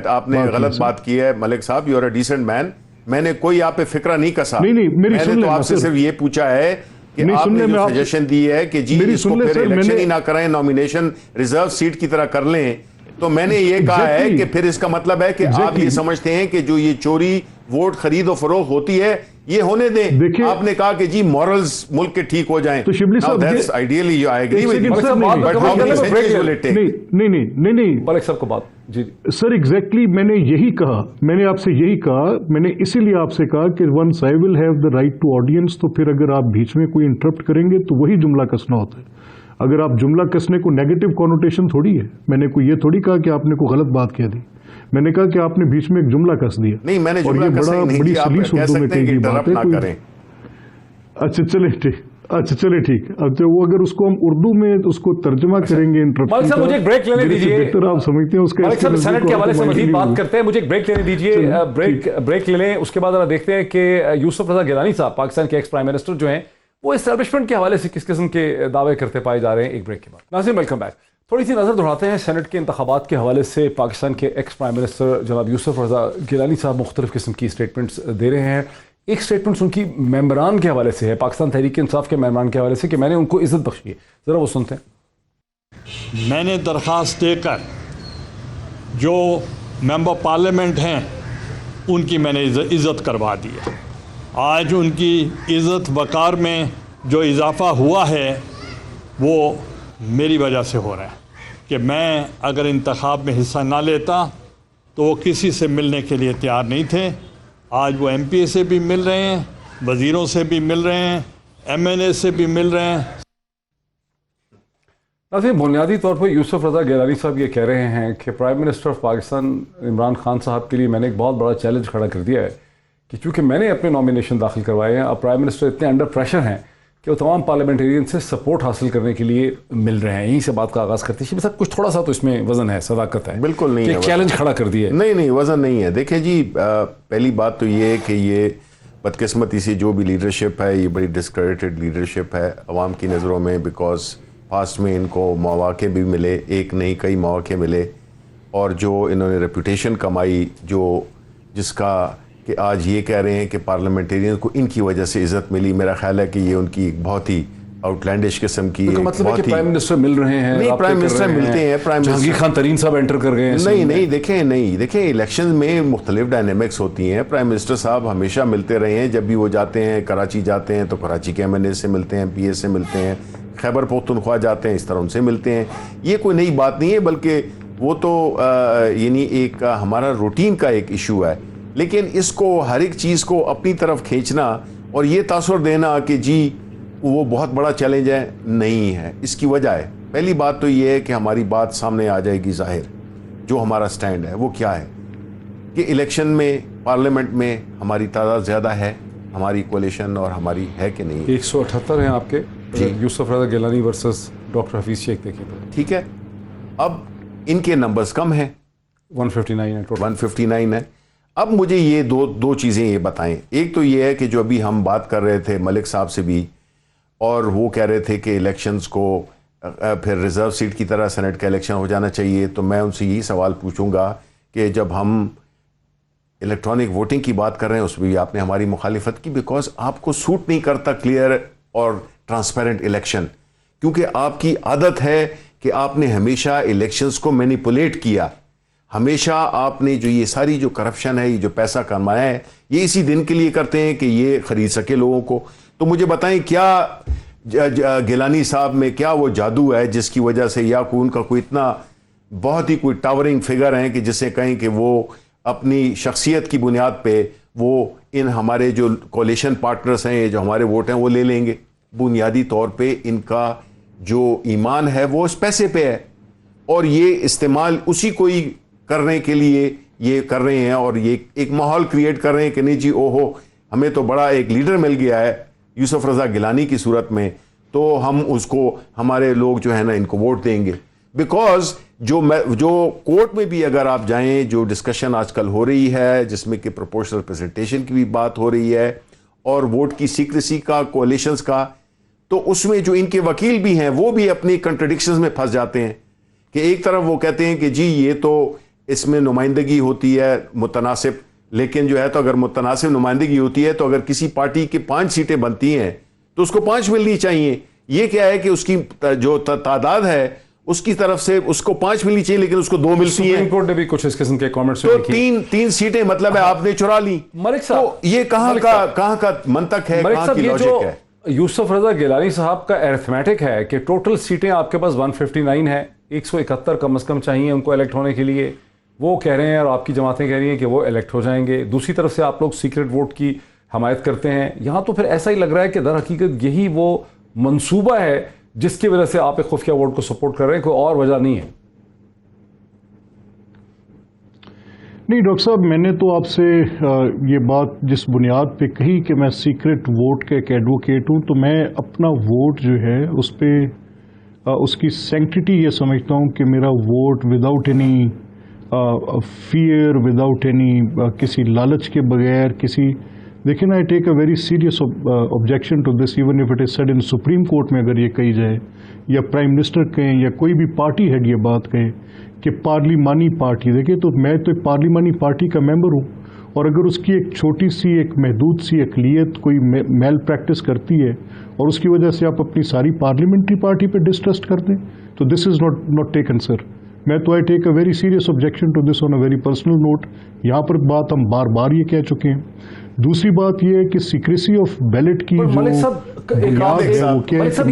آپ نے غلط بات کی ہے ملک صاحب. یو آر اے ڈیسنٹ مین. میں نے کوئی آپ پہ فکرہ نہیں کسا. میں نے تو آپ سے صرف یہ پوچھا ہے کہ آپ نے جو سجیشن دی ہے کہ جی اس کو پھر الیکشن ہی نہ کریں, نامینیشن ریزرو سیٹ کی طرح کر لیں, تو میں نے یہ کہا ہے کہ پھر اس کا مطلب ہے کہ آپ یہ سمجھتے ہیں کہ جو یہ چوری ووٹ خرید و فروخت ہوتی ہے, یہ ہونے دیں. دیکھیں, آپ نے کہا کہ جی مورلز ملک کے ٹھیک ہو جائیں, تو شبلی صاحب ideally I agree with you. ایک second sir, But how many centuries will it take? نہیں ملک صاحب کو بات جی سر, ایگزیکٹلی میں نے یہی کہا, میں نے آپ سے یہی کہا, میں نے اسی لیے آپ سے کہا کہ once I will have the right to audience, تو پھر اگر آپ بیچ میں کوئی انٹرپٹ کریں گے تو وہی جملہ کسنا ہوتا ہے. اگر آپ جملہ کسنے کو نیگیٹو کونوٹیشن تھوڑی ہے, میں نے کوئی یہ تھوڑی کہا کہ آپ نے کوئی غلط بات کہہ دی, میں نے کہا کہ آپ نے بیچ میں ایک جملہ کس دیا. نہیں, میں نے اور جملہ یہ کس بڑا نہیں بڑی کی, آپ سلیس کہہ اردو میں سکتے ہیں کہ کہی بات انٹرپٹ ہے نہ کوئی. کریں. اچھا چلے ٹھیک, اچھا چلے ٹھیک. اب تو وہ اگر اس کو ہم اردو میں اس کو ترجمہ کریں گے انٹرپٹ, ملک صاحب مجھے ایک بریک لینے دیجیے. بہتر آپ سمجھتے ہیں اس کا. ملک صاحب سینٹ کے حوالے سے مزید بات کرتے ہیں, مجھے ایک بریک لینے دیجیے. بریک لے لیں, اس کے بعد ذرا دیکھتے ہیں کہ یوسف رضا گیلانی صاحب پاکستان کے ایکس پرائم منسٹر جو ہیں وہ اسٹیبلشمنٹ کے حوالے سے کس قسم کے دعوے کرتے پائے جا رہے ہیں. ایک بریک کے بعد ناظرین ویلکم بیک. تھوڑی سی نظر دہراتے ہیں سینٹ کے انتخابات کے حوالے سے. پاکستان کے ایکس پرائم منسٹر جناب یوسف رضا گیلانی صاحب مختلف قسم کی اسٹیٹمنٹس دے رہے ہیں. ایک اسٹیٹمنٹس ان کی ممبران کے حوالے سے ہے, پاکستان تحریک انصاف کے ممبران کے حوالے سے, کہ میں نے ان کو عزت بخشی ہے. ذرا وہ سنتے ہیں. میں نے درخواست دے کر جو ممبر پارلیمنٹ ہیں ان کی میں نے عزت کروا دی ہے. آج ان کی عزت وقار میں جو اضافہ ہوا ہے وہ میری وجہ سے ہو رہا ہے کہ میں اگر انتخاب میں حصہ نہ لیتا تو وہ کسی سے ملنے کے لیے تیار نہیں تھے. آج وہ ایم پی اے سے بھی مل رہے ہیں, وزیروں سے بھی مل رہے ہیں, ایم این اے سے بھی مل رہے ہیں. ناظرین بنیادی طور پر یوسف رضا گیلانی صاحب یہ کہہ رہے ہیں کہ prime minister of Pakistan Imran Khan صاحب کے لیے میں نے ایک بہت بڑا چیلنج کھڑا کر دیا ہے کہ چونکہ میں نے اپنے نامینیشن داخل کروائے ہیں, اب پرائم منسٹر اتنے انڈر پریشر ہیں کہ وہ تمام پارلیمنٹیرین سے سپورٹ حاصل کرنے کے لیے مل رہے ہیں. یہیں سے بات کا آغاز کرتے ہیں. کچھ تھوڑا سا تو اس میں وزن ہے, صداقت ہے. بالکل نہیں ہے, چیلنج کھڑا کر دیا ہے. نہیں وزن نہیں ہے. دیکھیں جی, پہلی بات تو یہ ہے کہ یہ بدقسمتی سے جو بھی لیڈرشپ ہے یہ بڑی ڈسکریڈٹڈ لیڈرشپ ہے عوام کی نظروں میں, بیکاز پاسٹ میں ان کو مواقع بھی ملے, ایک نہیں کئی مواقع ملے, اور جو انہوں نے ریپوٹیشن کمائی جس کا کہ آج یہ کہہ رہے ہیں کہ پارلیمنٹیرین کو ان کی وجہ سے عزت ملی, میرا خیال ہے کہ یہ ان کی بہت ہی آؤٹ لینڈش قسم کی مطلب ہے کہ پرائم منسٹر مل رہے ہیں, نہیں پرائم منسٹر ملتے ہیں, جہانگیر خان ترین صاحب انٹر کر گئے ہیں. نہیں دیکھیں الیکشن میں مختلف ڈائنامکس ہوتی ہیں. پرائم منسٹر صاحب ہمیشہ ملتے رہے ہیں, جب بھی وہ جاتے ہیں کراچی جاتے ہیں تو کراچی کے ایم این اے سے ملتے ہیں, پی اے سے ملتے ہیں, خیبر پختونخوا جاتے ہیں اس طرح ان سے ملتے ہیں. یہ کوئی نئی بات نہیں ہے, بلکہ وہ تو یعنی ایک ہمارا روٹین کا ایک ایشو ہے. لیکن اس کو ہر ایک چیز کو اپنی طرف کھینچنا اور یہ تاثر دینا کہ جی وہ بہت بڑا چیلنج ہے, نہیں ہے. اس کی وجہ ہے, پہلی بات تو یہ ہے کہ ہماری بات سامنے آ جائے گی ظاہر, جو ہمارا سٹینڈ ہے وہ کیا ہے کہ الیکشن میں پارلیمنٹ میں ہماری تعداد زیادہ ہے, ہماری کولیشن اور ہماری ہے کہ نہیں. 178 ہیں آپ کے, یوسف رضا گیلانی ورسز ڈاکٹر حفیظ شیخ دیکھیں تو ٹھیک ہے. اب ان کے نمبرز کم ہیں, 159 ہے. اب مجھے یہ دو چیزیں یہ بتائیں. ایک تو یہ ہے کہ جو ابھی ہم بات کر رہے تھے ملک صاحب سے بھی, اور وہ کہہ رہے تھے کہ الیکشنز کو پھر ریزرو سیٹ کی طرح سینٹ کا الیکشن ہو جانا چاہیے. تو میں ان سے یہی سوال پوچھوں گا کہ جب ہم الیکٹرانک ووٹنگ کی بات کر رہے ہیں اس میں بھی آپ نے ہماری مخالفت کی, بیکاز آپ کو سوٹ نہیں کرتا کلیئر اور ٹرانسپیرنٹ الیکشن, کیونکہ آپ کی عادت ہے کہ آپ نے ہمیشہ الیکشنز کو مینیپولیٹ کیا. ہمیشہ آپ نے جو یہ ساری جو کرپشن ہے, یہ جو پیسہ کمایا ہے, یہ اسی دن کے لیے کرتے ہیں کہ یہ خرید سکے لوگوں کو. تو مجھے بتائیں کیا گیلانی صاحب میں کیا وہ جادو ہے جس کی وجہ سے, یا ان کا کوئی اتنا بہت ہی کوئی ٹاورنگ فگر ہے کہ جسے کہیں کہ وہ اپنی شخصیت کی بنیاد پہ وہ ان ہمارے جو کولیشن پارٹنرز ہیں, جو ہمارے ووٹ ہیں وہ لے لیں گے. بنیادی طور پہ ان کا جو ایمان ہے وہ اس پیسے پہ ہے, اور یہ استعمال اسی کوئی کرنے کے لیے یہ کر رہے ہیں, اور یہ ایک ماحول کریٹ کر رہے ہیں کہ نہیں جی اوہو ہمیں تو بڑا ایک لیڈر مل گیا ہے یوسف رضا گیلانی کی صورت میں, تو ہم اس کو ہمارے لوگ جو ہے نا ان کو ووٹ دیں گے. بیکاز جو کورٹ میں بھی اگر آپ جائیں, جو ڈسکشن آج کل ہو رہی ہے جس میں کہ پروپورشنل ریپرزنٹیشن کی بھی بات ہو رہی ہے اور ووٹ کی سیکریسی کا, کولیشنز کا, تو اس میں جو ان کے وکیل بھی ہیں وہ بھی اپنی کنٹرڈکشنز میں پھنس جاتے ہیں کہ ایک طرف وہ کہتے ہیں کہ جی یہ تو اس میں نمائندگی ہوتی ہے متناسب, لیکن جو ہے تو اگر متناسب نمائندگی ہوتی ہے تو اگر کسی پارٹی کی 5 سیٹیں بنتی ہیں تو اس کو 5 ملنی چاہیے. یہ کیا ہے کہ اس کی جو تعداد ہے اس کی طرف سے اس کو 5 ملنی چاہیے لیکن اس کو 2 ملتی ہیں. سپریم کورٹ نے بھی کچھ اس قسم کے کامنٹس تو تین سیٹیں مطلب ہے آپ نے چرا لی. ملک صاحب تو یہ کہاں کا منطق ہے, کہاں کی لاجک ہے؟ یوسف رضا گیلانی صاحب کا ایرتھمیٹک ہے کہ ٹوٹل سیٹیں آپ کے پاس 159 ہے, 171 کم از کم چاہیے ان کو الیکٹ ہونے کے لیے. وہ کہہ رہے ہیں اور آپ کی جماعتیں کہہ رہی ہیں کہ وہ الیکٹ ہو جائیں گے. دوسری طرف سے آپ لوگ سیکرٹ ووٹ کی حمایت کرتے ہیں. یہاں تو پھر ایسا ہی لگ رہا ہے کہ در حقیقت یہی وہ منصوبہ ہے جس کی وجہ سے آپ ایک خفیہ ووٹ کو سپورٹ کر رہے ہیں, کوئی اور وجہ نہیں ہے. نہیں ڈاکٹر صاحب, میں نے تو آپ سے یہ بات جس بنیاد پہ کہی کہ میں سیکرٹ ووٹ کا ایک ایڈوکیٹ ہوں, تو میں اپنا ووٹ جو ہے اس پہ اس کی سینکٹیٹی یہ سمجھتا ہوں کہ میرا vote without any fear, without any کسی لالچ کے بغیر, کسی دیکھیں نا, I take a very serious objection to this even if it is said in supreme court میں اگر یہ کہی جائے یا پرائم منسٹر کہیں یا کوئی بھی پارٹی ہیڈ یہ بات کہے کہ پارلیمانی پارٹی, دیکھیں تو میں تو ایک پارلیمانی پارٹی کا ممبر ہوں, اور اگر اس کی ایک چھوٹی سی ایک محدود سی اقلیت کوئی میل پریکٹس کرتی ہے اور اس کی وجہ سے آپ اپنی ساری پارلیمنٹری پارٹی پہ ڈسٹرسٹ کر دیں, تو دس از ناٹ ٹیکن سر. میں تو I take a very serious objection to this on a very personal note. یہاں پر بات ہم بار بار یہ کہہ چکے ہیں. دوسری بات یہ ہے کہ سیکریسی آف بیلٹ کی ملک صاحب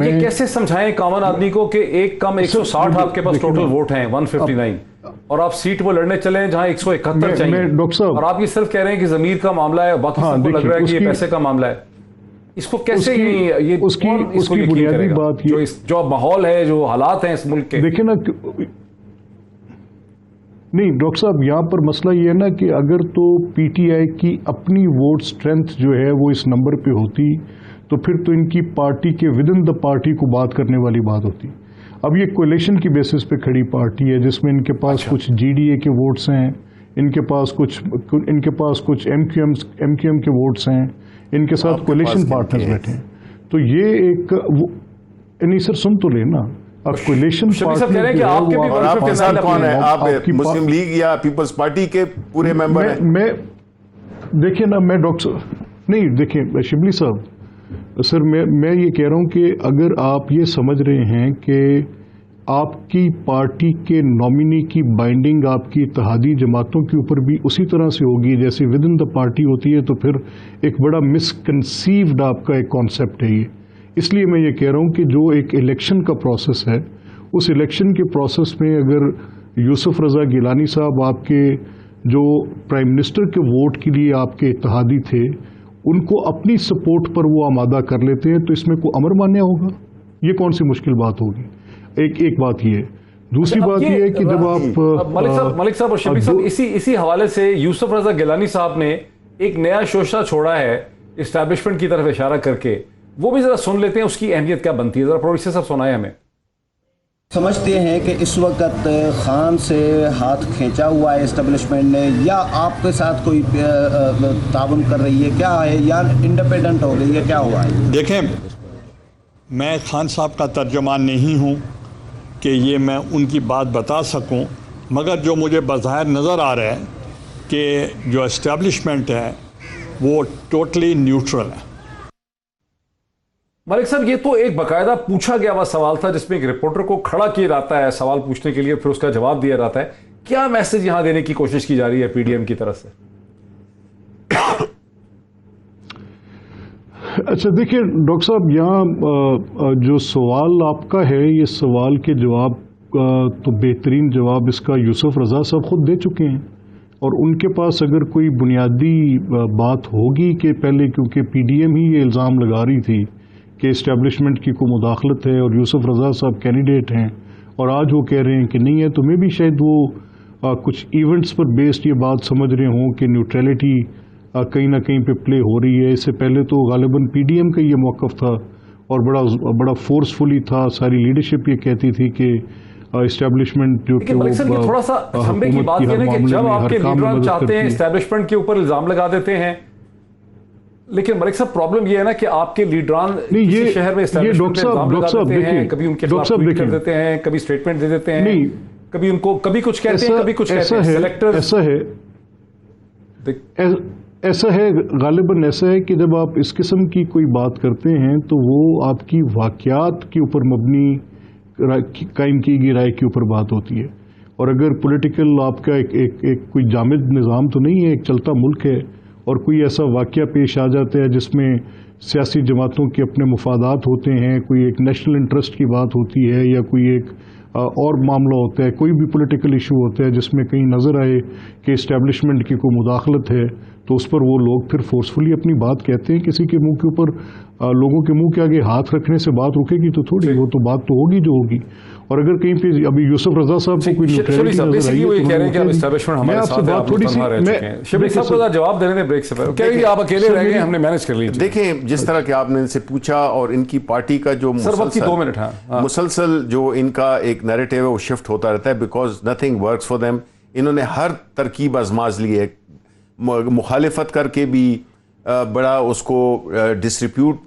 یہ کیسے سمجھائیں کامن آدمی کو کہ ایک کم 160 آپ کے پاس ٹوٹل ووٹ ہیں 159 اور آپ سیٹ وہ لڑنے چلے جہاں 171 چاہیے, ڈاکٹر صاحب, اور آپ یہ صرف کہہ رہے ہیں کہ ضمیر کا معاملہ ہے, باقی سب کو لگ رہا ہے کہ یہ پیسے کا معاملہ ہے. اس کو کیسے اس کی بنیادی بات جو ماحول ہے, جو حالات ہیں اس ملک کے, دیکھیں نا. نہیں ڈاکٹر صاحب, یہاں پر مسئلہ یہ ہے نا کہ اگر تو پی ٹی آئی کی اپنی ووٹ سٹرینتھ جو ہے وہ اس نمبر پہ ہوتی تو پھر تو ان کی پارٹی کے ود ان دا پارٹی کو بات کرنے والی بات ہوتی. اب یہ کولیشن کی بیسس پہ کھڑی پارٹی ہے جس میں ان کے پاس کچھ جی ڈی اے کے ووٹس ہیں, ان کے پاس کچھ ایم کیو ایم کے ووٹس ہیں, ان کے ساتھ کولیشن پارٹنرز بیٹھے ہیں. تو یہ ایک نہیں سر, سن تو لینا. اب کولیشن آپ کے ساتھ کون ہے؟ آپ مسلم لیگ یا پیپلز پارٹی کے پورے ممبر ہیں؟ میں دیکھیں نا, میں ڈاکٹر نہیں, دیکھیں شبلی صاحب, سر میں یہ کہہ رہا ہوں کہ اگر آپ یہ سمجھ رہے ہیں کہ آپ کی پارٹی کے نامنی کی بائنڈنگ آپ کی اتحادی جماعتوں کے اوپر بھی اسی طرح سے ہوگی جیسے ود ان دا پارٹی ہوتی ہے, تو پھر ایک بڑا مسکنسیوڈ آپ کا ایک کانسیپٹ ہے یہ. اس لیے میں یہ کہہ رہا ہوں کہ جو ایک الیکشن کا پروسیس ہے, اس الیکشن کے پروسیس میں اگر یوسف رضا گیلانی صاحب آپ کے جو پرائم منسٹر کے ووٹ کے لیے آپ کے اتحادی تھے, ان کو اپنی سپورٹ پر وہ آمادہ کر لیتے ہیں, تو اس میں کوئی امر مانیہ ہوگا؟ یہ کون سی مشکل بات ہوگی؟ ایک بات یہ ہے. دوسری بات یہ ہے کہ جب آپ ملک صاحب اور شبیر صاحب اسی حوالے سے یوسف رضا گیلانی صاحب نے ایک نیا شوشہ چھوڑا ہے اسٹیبلشمنٹ کی طرف اشارہ کر کے, وہ بھی ذرا سن لیتے ہیں, اس کی اہمیت کیا بنتی ہے, ذرا پروڈیوسر صاحب سنائیں ہمیں. سمجھتے ہیں کہ اس وقت خان سے ہاتھ کھینچا ہوا ہے اسٹیبلشمنٹ نے, یا آپ کے ساتھ کوئی تعاون کر رہی ہے, کیا ہے, یا انڈیپینڈنٹ ہو گئی ہے, کیا ہوا ہے؟ دیکھیں, میں خان صاحب کا ترجمان نہیں ہوں کہ یہ میں ان کی بات بتا سکوں, مگر جو مجھے بظاہر نظر آ رہا ہے کہ جو اسٹیبلشمنٹ ہے وہ ٹوٹلی نیوٹرل ہے. ملک صاحب, یہ تو ایک باقاعدہ پوچھا گیا ہوا سوال تھا جس میں ایک رپورٹر کو کھڑا کیا جاتا ہے سوال پوچھنے کے لیے, پھر اس کا جواب دیا جاتا ہے. کیا میسج یہاں دینے کی کوشش کی جا رہی ہے پی ڈی ایم کی طرف سے؟ اچھا دیکھیں ڈاکٹر صاحب, یہاں جو سوال آپ کا ہے, یہ سوال کے جواب تو بہترین جواب اس کا یوسف رضا صاحب خود دے چکے ہیں, اور ان کے پاس اگر کوئی بنیادی بات ہوگی کہ پہلے, کیونکہ پی ڈی ایم ہی یہ الزام لگا رہی تھی کہ اسٹیبلشمنٹ کی کوئی مداخلت ہے اور یوسف رضا صاحب کینڈیڈیٹ ہیں, اور آج وہ کہہ رہے ہیں کہ نہیں ہے, تو میں بھی شاید وہ کچھ ایونٹس پر بیسڈ یہ بات سمجھ رہے ہوں کہ نیوٹرلٹی کہیں نہ کہیں پہ پلے ہو رہی ہے. اس سے پہلے تو غالباً پی ڈی ایم کا یہ موقف تھا اور بڑا فورسفلی تھا, ساری لیڈرشپ یہ کہتی تھی کہ اسٹیبلشمنٹ جو کہ تھوڑا سا شمبے کی بات یہ ہے کہ جب آپ کے لیڈران چاہتے ہیں اسٹیبلشمنٹ کے اوپر الزام لگا دیتے ہیں, لیکن ملک صاحب پرابلم یہ ہے نا کہ آپ کے لیڈران کسی شہر میں اسٹیبلشمنٹ پہ الزام لگا دیتے ہیں, کبھی ان کے خلاف ٹویٹ کر دیتے ہیں, کبھی اسٹیٹمنٹ دے دیتے ہیں, کبھی ان کو کبھی کچھ کہتے ہیں, کبھی کچھ کہتے ہیں. سلیکٹر ایسا ہے غالباً ایسا ہے کہ جب آپ اس قسم کی کوئی بات کرتے ہیں تو وہ آپ کی واقعات کے اوپر مبنی कायम की गई राय के ऊपर बात होती है। और अगर पॉलिटिकल आपका एक कोई जामिद निज़ाम तो नहीं है, एक चलता मुल्क है, और कोई ऐसा वाक़या पेश आ जाता है जिसमें सियासी जमातों के अपने मुफादात होते हैं, कोई एक नेशनल इंटरेस्ट की बात होती है, या कोई एक और मामला होता है, कोई भी पॉलिटिकल इशू होता है जिसमें कहीं नज़र आए कि इस्टेब्लिशमेंट की कोई मुदाखलत है, तो उस पर वो लोग फिर फोर्सफुली अपनी बात कहते हैं। किसी के मुंह के ऊपर लोगों के मुंह के आगे हाथ रखने से बात रुकेगी तो थोड़ी, वो तो बात तो होगी जो होगी। और अगर कहीं पे अभी यूसुफ रजा साहब को कोई न्यूट्रलिटी नजर आई है, कह रहे हैं कि अब एस्टैब्लिशमेंट हमारे साथ है, आप थोड़ी सी शिबली साहब को जवाब देने दें ब्रेक से पहले। कह रहे हैं कि आप अकेले रह गए, हमने मैनेज कर लिया। देखें, जिस तरह के आपने इनसे पूछा और इनकी पार्टी का जो मुसलसल जो इनका एक नैरेटिव है वो शिफ्ट होता रहता है, because nothing works for them. इन्होंने हर तरकीब आजमाज ली है, मुखालिफत करके भी बड़ा उसको डिस्ट्रीब्यूट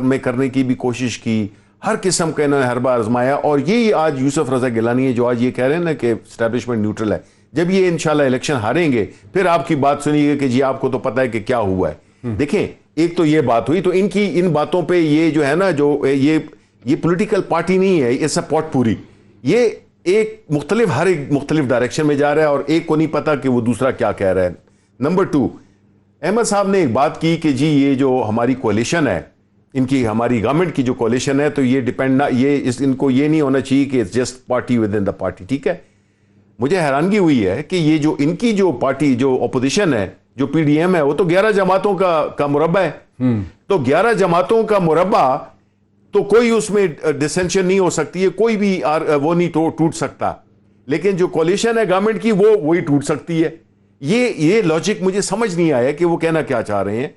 में करने की भी कोशिश की, हर किस्म का इन्होंने हर बार आजमाया। और यही आज यूसुफ रजा गिलानी है जो आज ये कह रहे हैं ना कि एस्टैब्लिशमेंट न्यूट्रल है। जब ये इंशाल्लाह इलेक्शन हारेंगे फिर आपकी बात सुनिएगा कि जी आपको तो पता है कि क्या हुआ है। देखें, एक तो ये बात हुई, तो इनकी इन बातों पे ये जो है ना, जो ये पॉलिटिकल पार्टी नहीं है, ये सब पॉटपूरी, ये एक मुख्तलिफ हर एक मुख्तलिफ डायरेक्शन में जा रहा है और एक को नहीं पता कि वो दूसरा क्या कह रहा है। नंबर 2, अहमद साहब ने एक बात की कि जी ये जो हमारी कोalition है, इनकी हमारी गवर्नमेंट की जो कोalition है, तो ये डिपेंड ना, इनको ये नहीं होना चाहिए कि it's just party with in the party. ठीक है, मुझे हैरानगी हुई है कि ये जो इनकी जो पार्टी जो अपोजिशन है, जो PDM है, वो तो 11 जमातों का मुरब्बा है। तो 11 जमातों का मुरब्बा, तो कोई उसमें डिसेंशन नहीं हो सकती है, कोई भी वो नहीं टूट सकता। लेकिन जो कोalition है गवर्नमेंट की, वो वही टूट सकती है। ये लॉजिक मुझे समझ नहीं आया कि वो कहना क्या चाह रहे हैं।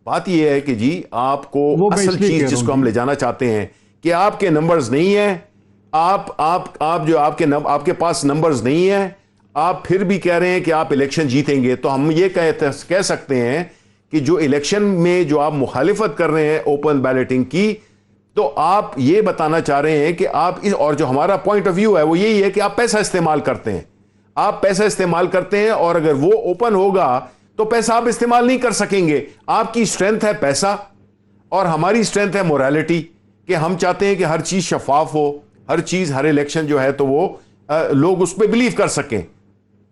बात ये है कि जी आपको असल चीज जिसको हम ले जाना चाहते हैं कि आपके नंबर्स नहीं है, आप जो आपके पास नंबर्स नहीं है, आप फिर भी कह रहे हैं कि आप इलेक्शन जीतेंगे, तो हम ये कह सकते हैं कि जो इलेक्शन में जो आप मुखालिफत कर रहे हैं ओपन बैलेटिंग की, तो आप ये बताना चाह रहे हैं कि आप और जो हमारा पॉइंट ऑफ व्यू है वो यही है कि आप पैसा इस्तेमाल करते हैं, आप पैसा इस्तेमाल करते हैं, और अगर वो ओपन होगा तो पैसा आप इस्तेमाल नहीं कर सकेंगे। आपकी स्ट्रेंथ है पैसा और हमारी स्ट्रेंथ है मोरालिटी, कि हम चाहते हैं कि हर चीज शफाफ हो, हर चीज, हर इलेक्शन जो है तो वो लोग उस पर बिलीव कर सकें।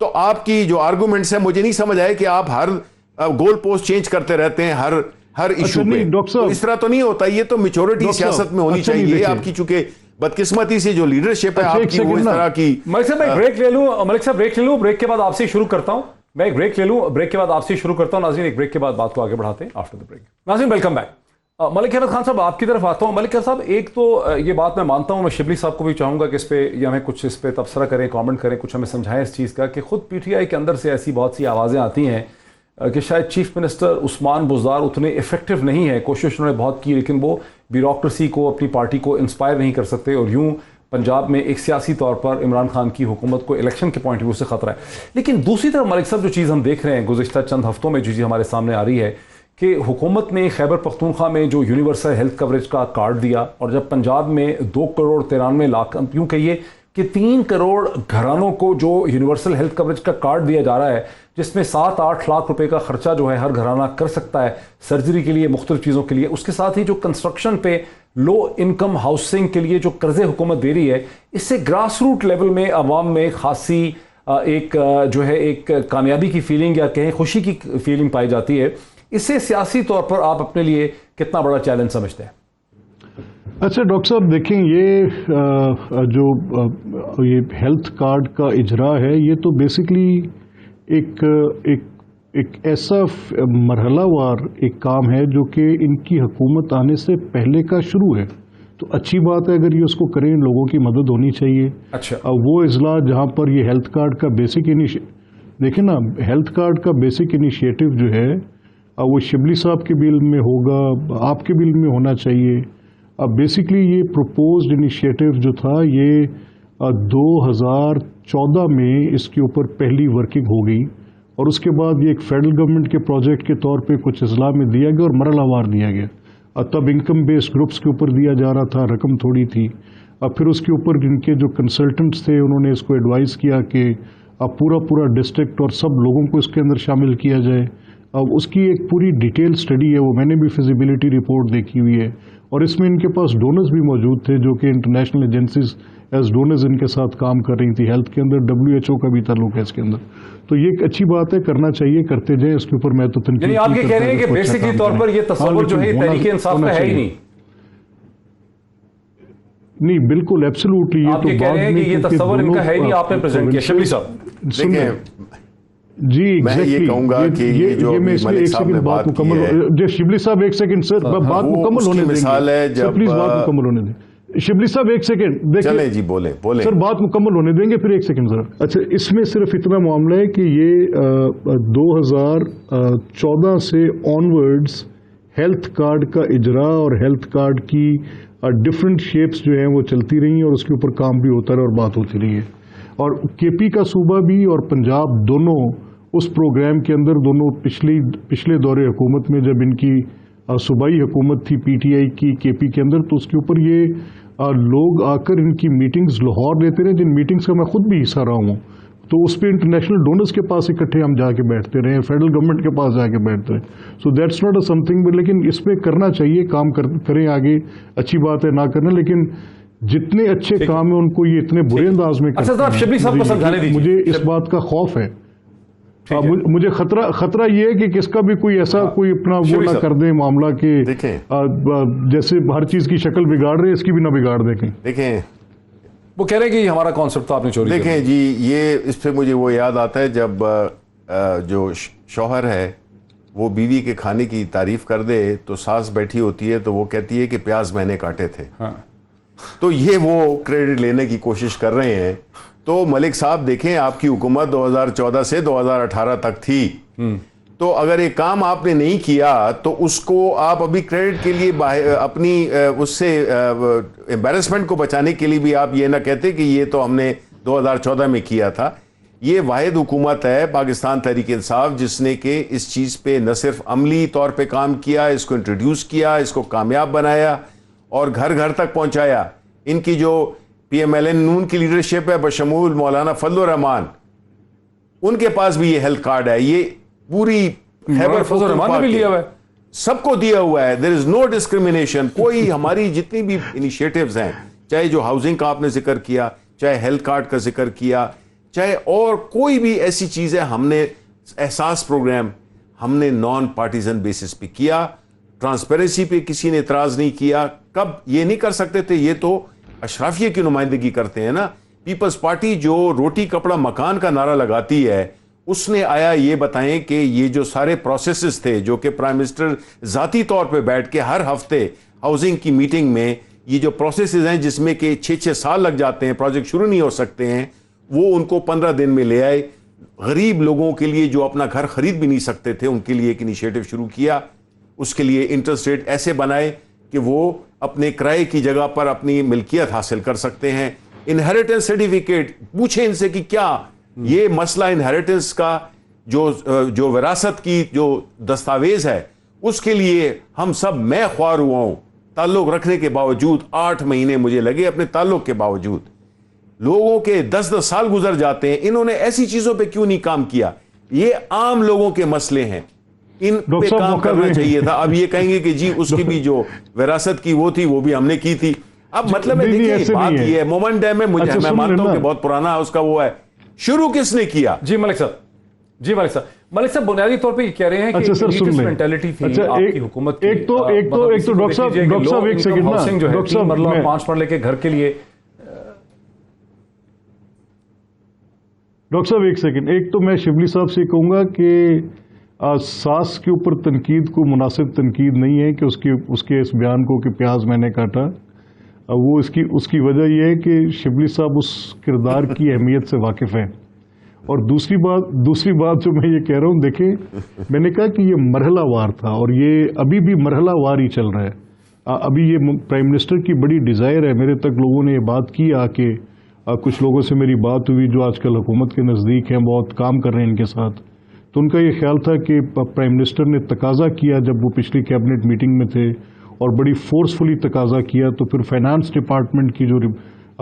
तो आपकी जो आर्गुमेंट्स है, मुझे नहीं समझ आया कि आप हर गोल पोस्ट चेंज करते रहते हैं हर इशू पे। तो इस तरह तो नहीं होता, ये तो मैच्योरिटी सियासत में होनी चाहिए आपकी, चूंकि बदकिस्मती से जो लीडरशिप है आपकी वो इस तरह की। मलिक साहब मैं ब्रेक ले लूं, ब्रेक के बाद आपसे शुरू करता हूं। मैं एक ब्रेक ले लूं, ब्रेक के बाद आपसे शुरू करता हूं। नाज़रीन, एक ब्रेक के बाद बात को आगे बढ़ाते हैं आफ्टर द ब्रेक। नाज़रीन, वेलकम बैक। मलिक अहमद खान साहब, आपकी तरफ आता हूं। मलिक साहब, एक तो ये बात मैं मानता हूं, मैं शिबली साहब को भी चाहूंगा कि इस पे या हमें कुछ इस पे तबसरा करें, कमेंट करें, कुछ हमें समझाएं इस चीज़ का कि खुद PTI के अंदर से ऐसी बहुत सी आवाज़ें आती हैं कि शायद चीफ मिनिस्टर उस्मान बुज़दार उतने इफेक्टिव नहीं है। कोशिश उन्होंने बहुत की, लेकिन वो ब्यूरोक्रेसी को, अपनी पार्टी को इंस्पायर नहीं कर सकते, और यूं पंजाब में एक सियासी तौर पर इमरान खान की हुकूमत को इलेक्शन के पॉइंट ऑफ व्यू से खतरा है। लेकिन दूसरी तरफ मलिक साहब, जो चीज़ हम देख रहे हैं गुज़िश्ता चंद हफ्तों में, जो चीज़ हमारे सामने आ रही है कि हुकूमत ने खैबर पख्तूनख्वा में जो यूनिवर्सल हेल्थ कवरेज का कार्ड दिया, और जब पंजाब में 2 करोड़ 93 लाख, यूँ कहिए कि 3 करोड़ घरानों को जो यूनिवर्सल हेल्थ कवरेज का कार्ड दिया जा रहा है, जिसमें 7-8 लाख रुपए का खर्चा जो है हर घराना कर सकता है सर्जरी के लिए, मुख्तलिफ चीज़ों के लिए। उसके साथ ही जो कंस्ट्रक्शन पे लो इनकम हाउसिंग के लिए जो कर्जे हुकूमत दे रही है, इससे ग्रास रूट लेवल में आवाम में खासी एक जो है एक कामयाबी की फीलिंग या कहें खुशी की फीलिंग पाई जाती है। इससे सियासी तौर पर आप अपने लिए कितना बड़ा चैलेंज समझते हैं? अच्छा डॉक्टर साहब, देखें, ये जो ये हेल्थ कार्ड का इजरा है, ये तो बेसिकली एक ऐसा मरहलावार एक काम है जो कि इनकी हुकूमत आने से पहले का शुरू है। तो अच्छी बात है अगर ये उसको करें, लोगों की मदद होनी चाहिए। अच्छा, वो इजला जहाँ पर ये हेल्थ कार्ड का बेसिक देखें ना, हेल्थ कार्ड का बेसिक इनिशिएटिव जो है वो शिबली साहब के बिल में होगा, आपके बिल में होना चाहिए। अब बेसिकली ये प्रोपोज्ड इनिशिएटिव जो था, ये 2014 में इसके ऊपर पहली वर्किंग हो गई, और उसके बाद ये एक फेडरल गवर्नमेंट के प्रोजेक्ट के तौर पे कुछ इजला में दिया गया और मरहलावार दिया गया। तब इनकम बेस्ड ग्रुप्स के ऊपर दिया जा रहा था, रकम थोड़ी थी। अब फिर उसके ऊपर जिनके जो कंसल्टेंट्स थे, उन्होंने इसको एडवाइस किया कि अब पूरा डिस्ट्रिक्ट और सब लोगों को इसके अंदर शामिल किया जाए। अब उसकी एक पूरी डिटेल स्टडी है, वो मैंने भी फिजिबिलिटी रिपोर्ट देखी हुई है, और इसमें इनके पास डोनर्स भी मौजूद थे जो कि इंटरनेशनल एजेंसीज एज डोनर्स इनके साथ काम कर रही थी। हेल्थ के अंदर WHO का भी ताल्लुक है इसके अंदर। तो ये एक अच्छी बात है, करना चाहिए, करते जाए, इसके ऊपर मैं तो तनकीद। यानी आप ये कह रहे हैं कि बेसिकली तौर पर ये तस्वर जो है तहरीक इंसाफ का है ही नहीं, बिल्कुल एब्सोल्युटली। आप ये कह रहे हैं कि ये तस्वर इनका है ही नहीं, आपने प्रेजेंट किया। शबली साहब जी, मैं ये कहूंगा कि ये जो मैं इसमें एक सेकंड बात मुकम्मल, शिबली साहब एक सेकंड सर, बात मुकम्मल होने देंगे सर, प्लीज बात मुकम्मल होने दें। शिबली साहब एक सेकंड देखिए, चले जी, बोले सर, बात मुकम्मल होने देंगे फिर एक सेकंड सर। अच्छा, इसमें सिर्फ इतना मामला है कि ये 2014 से ऑनवर्ड्स हेल्थ कार्ड का इजरा और हेल्थ कार्ड की डिफरेंट शेप्स जो हैं वो चलती रही और उसके ऊपर काम भी होता रहा और बात होती रही है। और KP का सूबा भी और पंजाब दोनों उस प्रोग्राम के अंदर, दोनों पिछले दौरे हुकूमत में जब इनकी सूबाई हुकूमत थी PTI की KP के अंदर, तो उसके ऊपर ये लोग आकर इनकी मीटिंग्स लाहौर लेते रहे, जिन मीटिंग्स का मैं खुद भी हिस्सा रहा हूँ। तो उस पर इंटरनेशनल डोनर्स के पास इकट्ठे हम जाके बैठते रहे, फेडरल गवर्नमेंट के पास जाके बैठते रहे। So that's not a something, लेकिन इस पर करना चाहिए, काम करें आगे, अच्छी बात है ना करना, लेकिन जितने अच्छे काम है उनको ये इतने बुरे अंदाज में अच्छा साहब, शबली साहब को समझाने दीजिए। मुझे इस बात का खौफ है, मुझे खतरा ये है कि किसका भी कोई ऐसा कोई अपना वो ना कर दे मामला के जैसे हर चीज की शक्ल बिगाड़ रहे, इसकी भी ना बिगाड़ देखें। देखें, वो कह रहे हैं कि हमारा कॉन्सेप्ट तो आपने चोरी देखें जी, ये इससे मुझे वो याद आता है जब जो शौहर है वो बीवी के खाने की तारीफ कर दे तो सास बैठी होती है तो वो कहती है कि प्याज मैंने काटे थे। हाँ। तो ये वो क्रेडिट लेने की कोशिश कर रहे हैं। तो मलिक साहब देखें, आपकी हुकूमत 2014 से 2018 तक थी, तो अगर एक काम आपने नहीं किया तो उसको आप अभी क्रेडिट के लिए अपनी उससे एम्बैरेसमेंट को बचाने के लिए भी आप ये ना कहते कि ये तो हमने 2014 में किया था। ये वाहिद हुकूमत है पाकिस्तान तहरीक इंसाफ जिसने कि इस चीज़ पे न सिर्फ अमली तौर पे काम किया, इसको इंट्रोड्यूस किया, इसको कामयाब बनाया और घर घर तक पहुंचाया। इनकी जो PMLN नून की लीडरशिप है बशमूल मौलाना फजलुर रहमान, उनके पास भी ये हेल्थ कार्ड है। ये पूरी खैबर भी लिया हुआ है, सबको दिया हुआ है। There is no discrimination. कोई हमारी जितनी भी इनिशिएटिव्स हैं, चाहे जो हाउसिंग का आपने जिक्र किया, चाहे हेल्थ कार्ड का जिक्र किया, चाहे और कोई भी ऐसी चीज है, हमने एहसास प्रोग्राम हमने नॉन पार्टीजन बेसिस पे किया। ट्रांसपेरेंसी पे किसी ने इतराज नहीं किया। कब ये नहीं कर सकते थे? ये तो अशराफिया की नुमाइंदगी करते हैं ना। पीपल्स पार्टी जो रोटी कपड़ा मकान का नारा लगाती है, उसने आया ये बताएं कि ये जो सारे प्रोसेसेस थे जो कि प्राइम मिनिस्टर जाती तौर पे बैठ के हर हफ्ते हाउसिंग की मीटिंग में ये जो प्रोसेसेस हैं जिसमें कि 6-6 साल लग जाते हैं, प्रोजेक्ट शुरू नहीं हो सकते हैं, वो उनको 15 दिन में ले आए। गरीब लोगों के लिए जो अपना घर खरीद भी नहीं सकते थे, उनके लिए एक इनिशिएटिव शुरू किया। उसके लिए इंटरेस्ट रेट ऐसे बनाए कि वो अपने किराए की जगह पर अपनी मिल्कियत हासिल कर सकते हैं। इनहेरिटेंस सर्टिफिकेट, पूछे इनसे कि क्या ये मसला इनहेरिटेंस का जो विरासत की जो दस्तावेज है, उसके लिए हम सब मैं ख्वार हुआ हूं। ताल्लुक रखने के बावजूद 8 महीने मुझे लगे अपने ताल्लुक के बावजूद। लोगों के 10-10 साल गुजर जाते हैं। इन्होंने ऐसी चीजों पे क्यों नहीं काम किया? ये आम लोगों के मसले हैं, इन पे काम करना चाहिए था। अब ये कहेंगे कि जी उसकी भी जो विरासत की वो थी वो भी हमने की थी। अब मतलब है, देखिए बात ये है, मोमेंट डैम में मुझे मैं मानता हूं कि बहुत पुराना है उसका, वो है शुरू किसने किया? जी मलिक साहब, मलिक साहब बुनियादी तौर पे ये कह रहे हैं कि एलिटिस्ट मेंटालिटी थी आपकी हुकूमत की। एक तो डॉक्टर साहब एक सेकंड ना, डॉक्टर साहब मतलब 5 मरले के घर के लिए। डॉक्टर साहब एक सेकंड, एक तो मैं शिबली साहब से कहूंगा कि सास के ऊपर तनकीद को मुनासिब तनकीद नहीं है कि उसके इस बयान को कि प्याज मैंने काटा। वो उसकी वजह यह है कि शिबली साहब उस किरदार की अहमियत से वाकिफ़ हैं। और दूसरी बात जो मैं ये कह रहा हूँ, देखें मैंने कहा कि ये मरहला वार था और ये अभी भी मरहला वार ही चल रहा है। अभी ये प्राइम मिनिस्टर की बड़ी डिज़ायर है। मेरे तक लोगों ने ये बात की आके, कुछ लोगों से मेरी बात हुई जो आजकल हुकूमत के नज़दीक हैं, बहुत काम कर रहे हैं इनके साथ। तो उनका ये ख्याल था कि प्राइम मिनिस्टर ने तकाजा किया जब वो पिछली कैबिनेट मीटिंग में थे और बड़ी फोर्सफुली तकाजा किया, तो फिर फाइनेंस डिपार्टमेंट की जो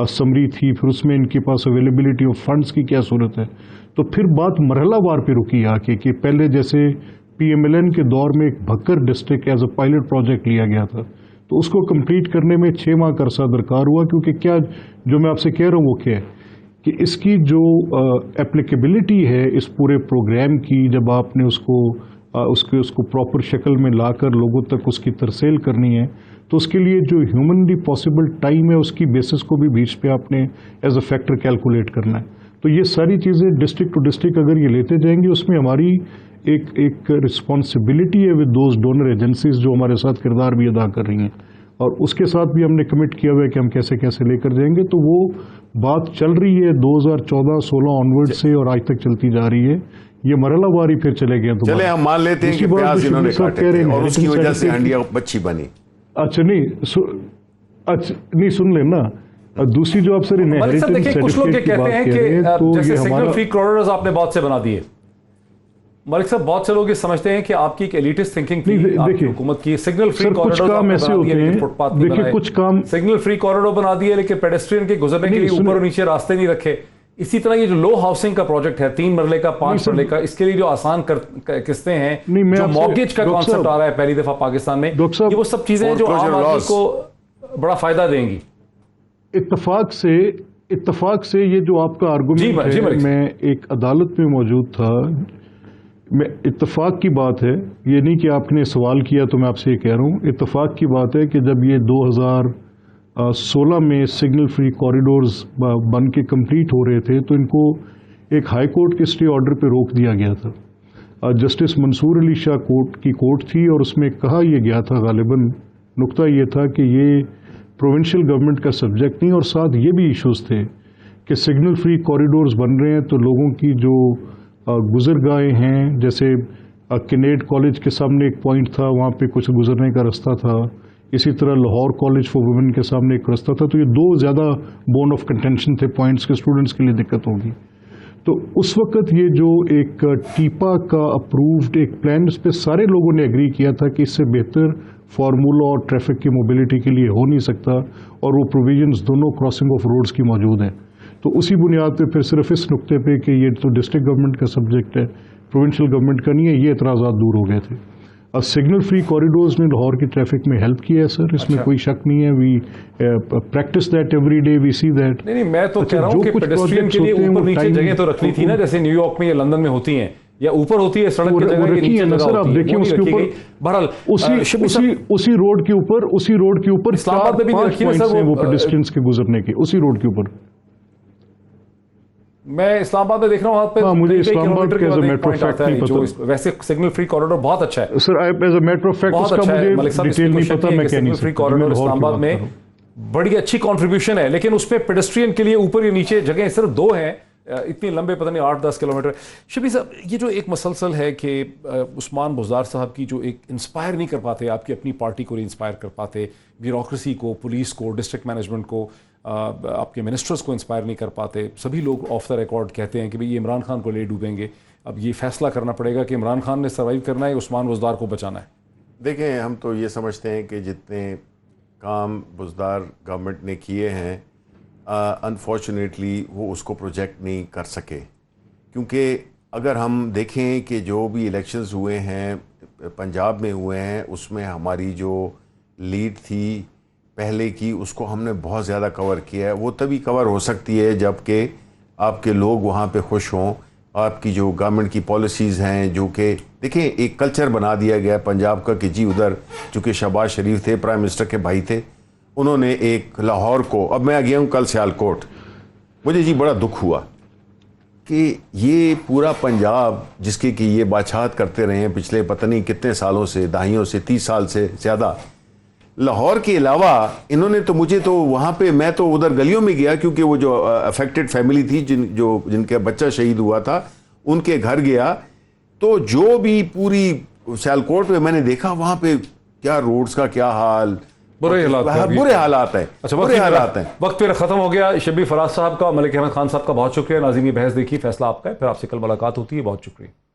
समरी थी, फिर उसमें इनके पास अवेलेबिलिटी ऑफ फंड्स की क्या सूरत है, तो फिर बात मरहला वार पे रुकी आके कि पहले जैसे PMLN के दौर में एक Bhakkar district as a pilot project लिया गया था, तो उसको कंप्लीट करने में 6 माह का अरसा दरकार हुआ, क्योंकि क्या जो मैं आपसे कह रहा हूँ वो क्या है कि इसकी जो एप्लीकेबिलिटी है इस पूरे प्रोग्राम की, जब आपने उसको प्रॉपर शक्ल में लाकर लोगों तक उसकी तरसेल करनी है, तो उसके लिए जो ह्यूमनली पॉसिबल टाइम है उसकी बेसिस को भी बीच पे आपने एज अ फैक्टर कैलकुलेट करना है। तो ये सारी चीज़ें डिस्ट्रिक्ट टू डिस्ट्रिक्ट अगर ये लेते जाएंगे, उसमें हमारी एक रिस्पॉन्सिबिलिटी है विद दोज डोनर एजेंसीज जो हमारे साथ किरदार भी अदा कर रही हैं, और उसके साथ भी हमने कमिट किया हुआ है कि हम कैसे कैसे लेकर जाएंगे। तो वो बात चल रही है 2014-16 ऑनवर्ड से और आज तक चलती जा रही है। ये मरहलावारी फिर चले गए। चले हम मान लेते हैं कि प्याज इन्होंने काटे थे और उसकी वजह से हंडिया बच्ची बनी। अच्छा नहीं सुन लेना। दूसरी जो आप सर मलिक साहब देखिए, कुछ लोग ये कहते हैं कि जैसे सिग्नल फ्री कॉरिडोर्स आपने बहुत से बना दिए, मलिक साहब बहुत से लोग ये समझते हैं कि आपकी एक एलिटिस्ट थिंकिंग थी आपकी हुकूमत की। सिग्नल फ्री कॉरिडोर आपने बना दिए लेकिन फुटपाथ नहीं बनाए, कुछ काम सिग्नल फ्री कॉरिडोर बना दिए लेकिन पेडेस्ट्रियन के गुजरने के लिए ऊपर और नीचे रास्ते नहीं रखे। इसी तरह ये जो लो हाउसिंग का प्रोजेक्ट है 3 मरले का 5 मरले का, इसके लिए जो आसान किस्तें हैं, जो मॉर्गेज का कॉन्सेप्ट आ रहा है पहली दफा पाकिस्तान में, ये वो सब चीजें हैं जो आम आदमी को बड़ा फायदा देंगी। इत्तफाक से ये जो आपका आर्गुमेंट है, मैं एक अदालत में मौजूद था, मैं इत्तफाक की बात है, ये नहीं कि आपने सवाल किया तो मैं आपसे ये कह रहा हूँ, इत्तफाक की बात है कि जब ये 2016 में सिग्नल फ्री कॉरिडोर्स बन के कंप्लीट हो रहे थे तो इनको एक हाई कोर्ट के स्टे ऑर्डर पे रोक दिया गया था। जस्टिस मंसूर अली शाह की कोर्ट थी और उसमें कहा यह गया था, गालिबन नुक्ता ये था कि ये प्रोविंशियल गवर्नमेंट का सब्जेक्ट नहीं, और साथ ये भी इश्यूज थे कि सिग्नल फ्री कॉरिडोर्स बन रहे हैं तो लोगों की जो गुजरगाहें हैं, जैसे किनेड कॉलेज के सामने एक पॉइंट था, वहाँ पे कुछ गुजरने का रास्ता था, इसी तरह लाहौर कॉलेज फॉर वुमेन के सामने एक रास्ता था, तो ये 2 ज़्यादा बोन ऑफ कंटेंशन थे पॉइंट्स के, स्टूडेंट्स के लिए दिक्कत होगी। तो उस वक्त ये जो एक टीपा का अप्रूव्ड एक प्लान, इस पर सारे लोगों ने एग्री किया था कि इससे बेहतर फार्मूला और ट्रैफिक की मोबिलिटी के लिए हो नहीं सकता, और वो प्रोविजंस दोनों क्रॉसिंग ऑफ रोड्स की मौजूद हैं। तो उसी बुनियाद पे फिर सिर्फ इस नुक्ते पे कि ये तो डिस्ट्रिक्ट गवर्नमेंट का सब्जेक्ट है, प्रोविंशियल गवर्नमेंट का नहीं है, ये एतराज़ात दूर हो गए थे। और सिग्नल फ्री कॉरिडोर्स ने लाहौर की ट्रैफिक में हेल्प किया है सर, इसमें कोई शक नहीं है। We practice that every day, we see that. नहीं, मैं तो कह रहा हूँ कि पेडेस्ट्रियन के लिए ऊपर नीचे जगह तो रखनी थी ना, जैसे न्यूयॉर्क में या लंदन में होती हैं, या ऊपर होती है सड़क की जगह, नीचे जगह सर, आप देखिए उसके ऊपर बहरहाल उसी रोड के ऊपर इस्लामाबाद में भी रखी है सर वो पेडेस्ट्रियंस के गुजरने के, उसी रोड के ऊपर। मैं इस्लामाबाद में देख रहा हूँ, वहाँ पे मुझे इस्लामाबाद के as a matter of fact नहीं पता। वैसे सिग्नल फ्री कॉरिडोर बहुत अच्छा है sir, as a matter of fact उसका मुझे डिटेल नहीं पता, मैं कह नहीं सकता। फ्री कॉरिडोर इस्लामाबाद में बड़ी अच्छी कंट्रीब्यूशन है, लेकिन उसमें पेडेस्ट्रियन के लिए ऊपर या नीचे जगह सिर्फ 2 हैं, इतनी लंबे पता नहीं 8-10 किलोमीटर। शबीर साहब, ये जो एक मसलसल है कि उस्मान बुज़दार साहब की जो एक इंस्पायर नहीं कर पाते, आपकी अपनी पार्टी को नहीं इंस्पायर कर पाते, ब्यूरोक्रेसी को, पुलिस को, डिस्ट्रिक्ट मैनेजमेंट को, आपके मिनिस्टर्स को इंस्पायर नहीं कर पाते, सभी लोग ऑफ द रिकॉर्ड कहते हैं कि भाई ये इमरान खान को ले डूबेंगे, अब ये फैसला करना पड़ेगा कि इमरान खान ने सर्वाइव करना है, उस्मान बुज़दार को बचाना है। देखें, हम तो ये समझते हैं कि जितने काम बुज़दार गवर्नमेंट ने किए हैं, अनफॉर्चुनेटली वो उसको प्रोजेक्ट नहीं कर सके, क्योंकि अगर हम देखें कि जो भी इलेक्शंस हुए हैं पंजाब में हुए हैं, उसमें हमारी जो लीड थी पहले की, उसको हमने बहुत ज़्यादा कवर किया है। वो तभी कवर हो सकती है जबकि आपके लोग वहाँ पे खुश हों, आपकी जो गवर्नमेंट की पॉलिसीज़ हैं, जो कि देखें एक कल्चर बना दिया गया पंजाब का कि जी उधर चूँकि शहबाज शरीफ थे, प्राइम मिनिस्टर के भाई थे, उन्होंने एक लाहौर को, अब मैं गया हूँ कल सियालकोट, मुझे जी बड़ा दुख हुआ कि ये पूरा पंजाब जिसके कि ये बादशाहत करते रहे हैं पिछले पता नहीं कितने सालों से, दहाइयों से, 30 साल से ज़्यादा, लाहौर के अलावा इन्होंने तो मुझे तो वहाँ पे, मैं तो उधर गलियों में गया क्योंकि वो जो अफेक्टेड फैमिली थी जिनका बच्चा शहीद हुआ था, उनके घर गया, तो जो भी पूरी सियालकोट में मैंने देखा वहाँ पे क्या रोड्स का क्या हाल, बुरे हालात हैं। अच्छा, बुरे हालात हैं। वक्त फिर खत्म हो गया। शबीर फराज साहब का, मलिक अहमद खान साहब का बहुत शुक्रिया। नाज़रीन, ये बहस देखी, फैसला आपका है। फिर आपसे कल मुलाकात होती है। बहुत शुक्रिया।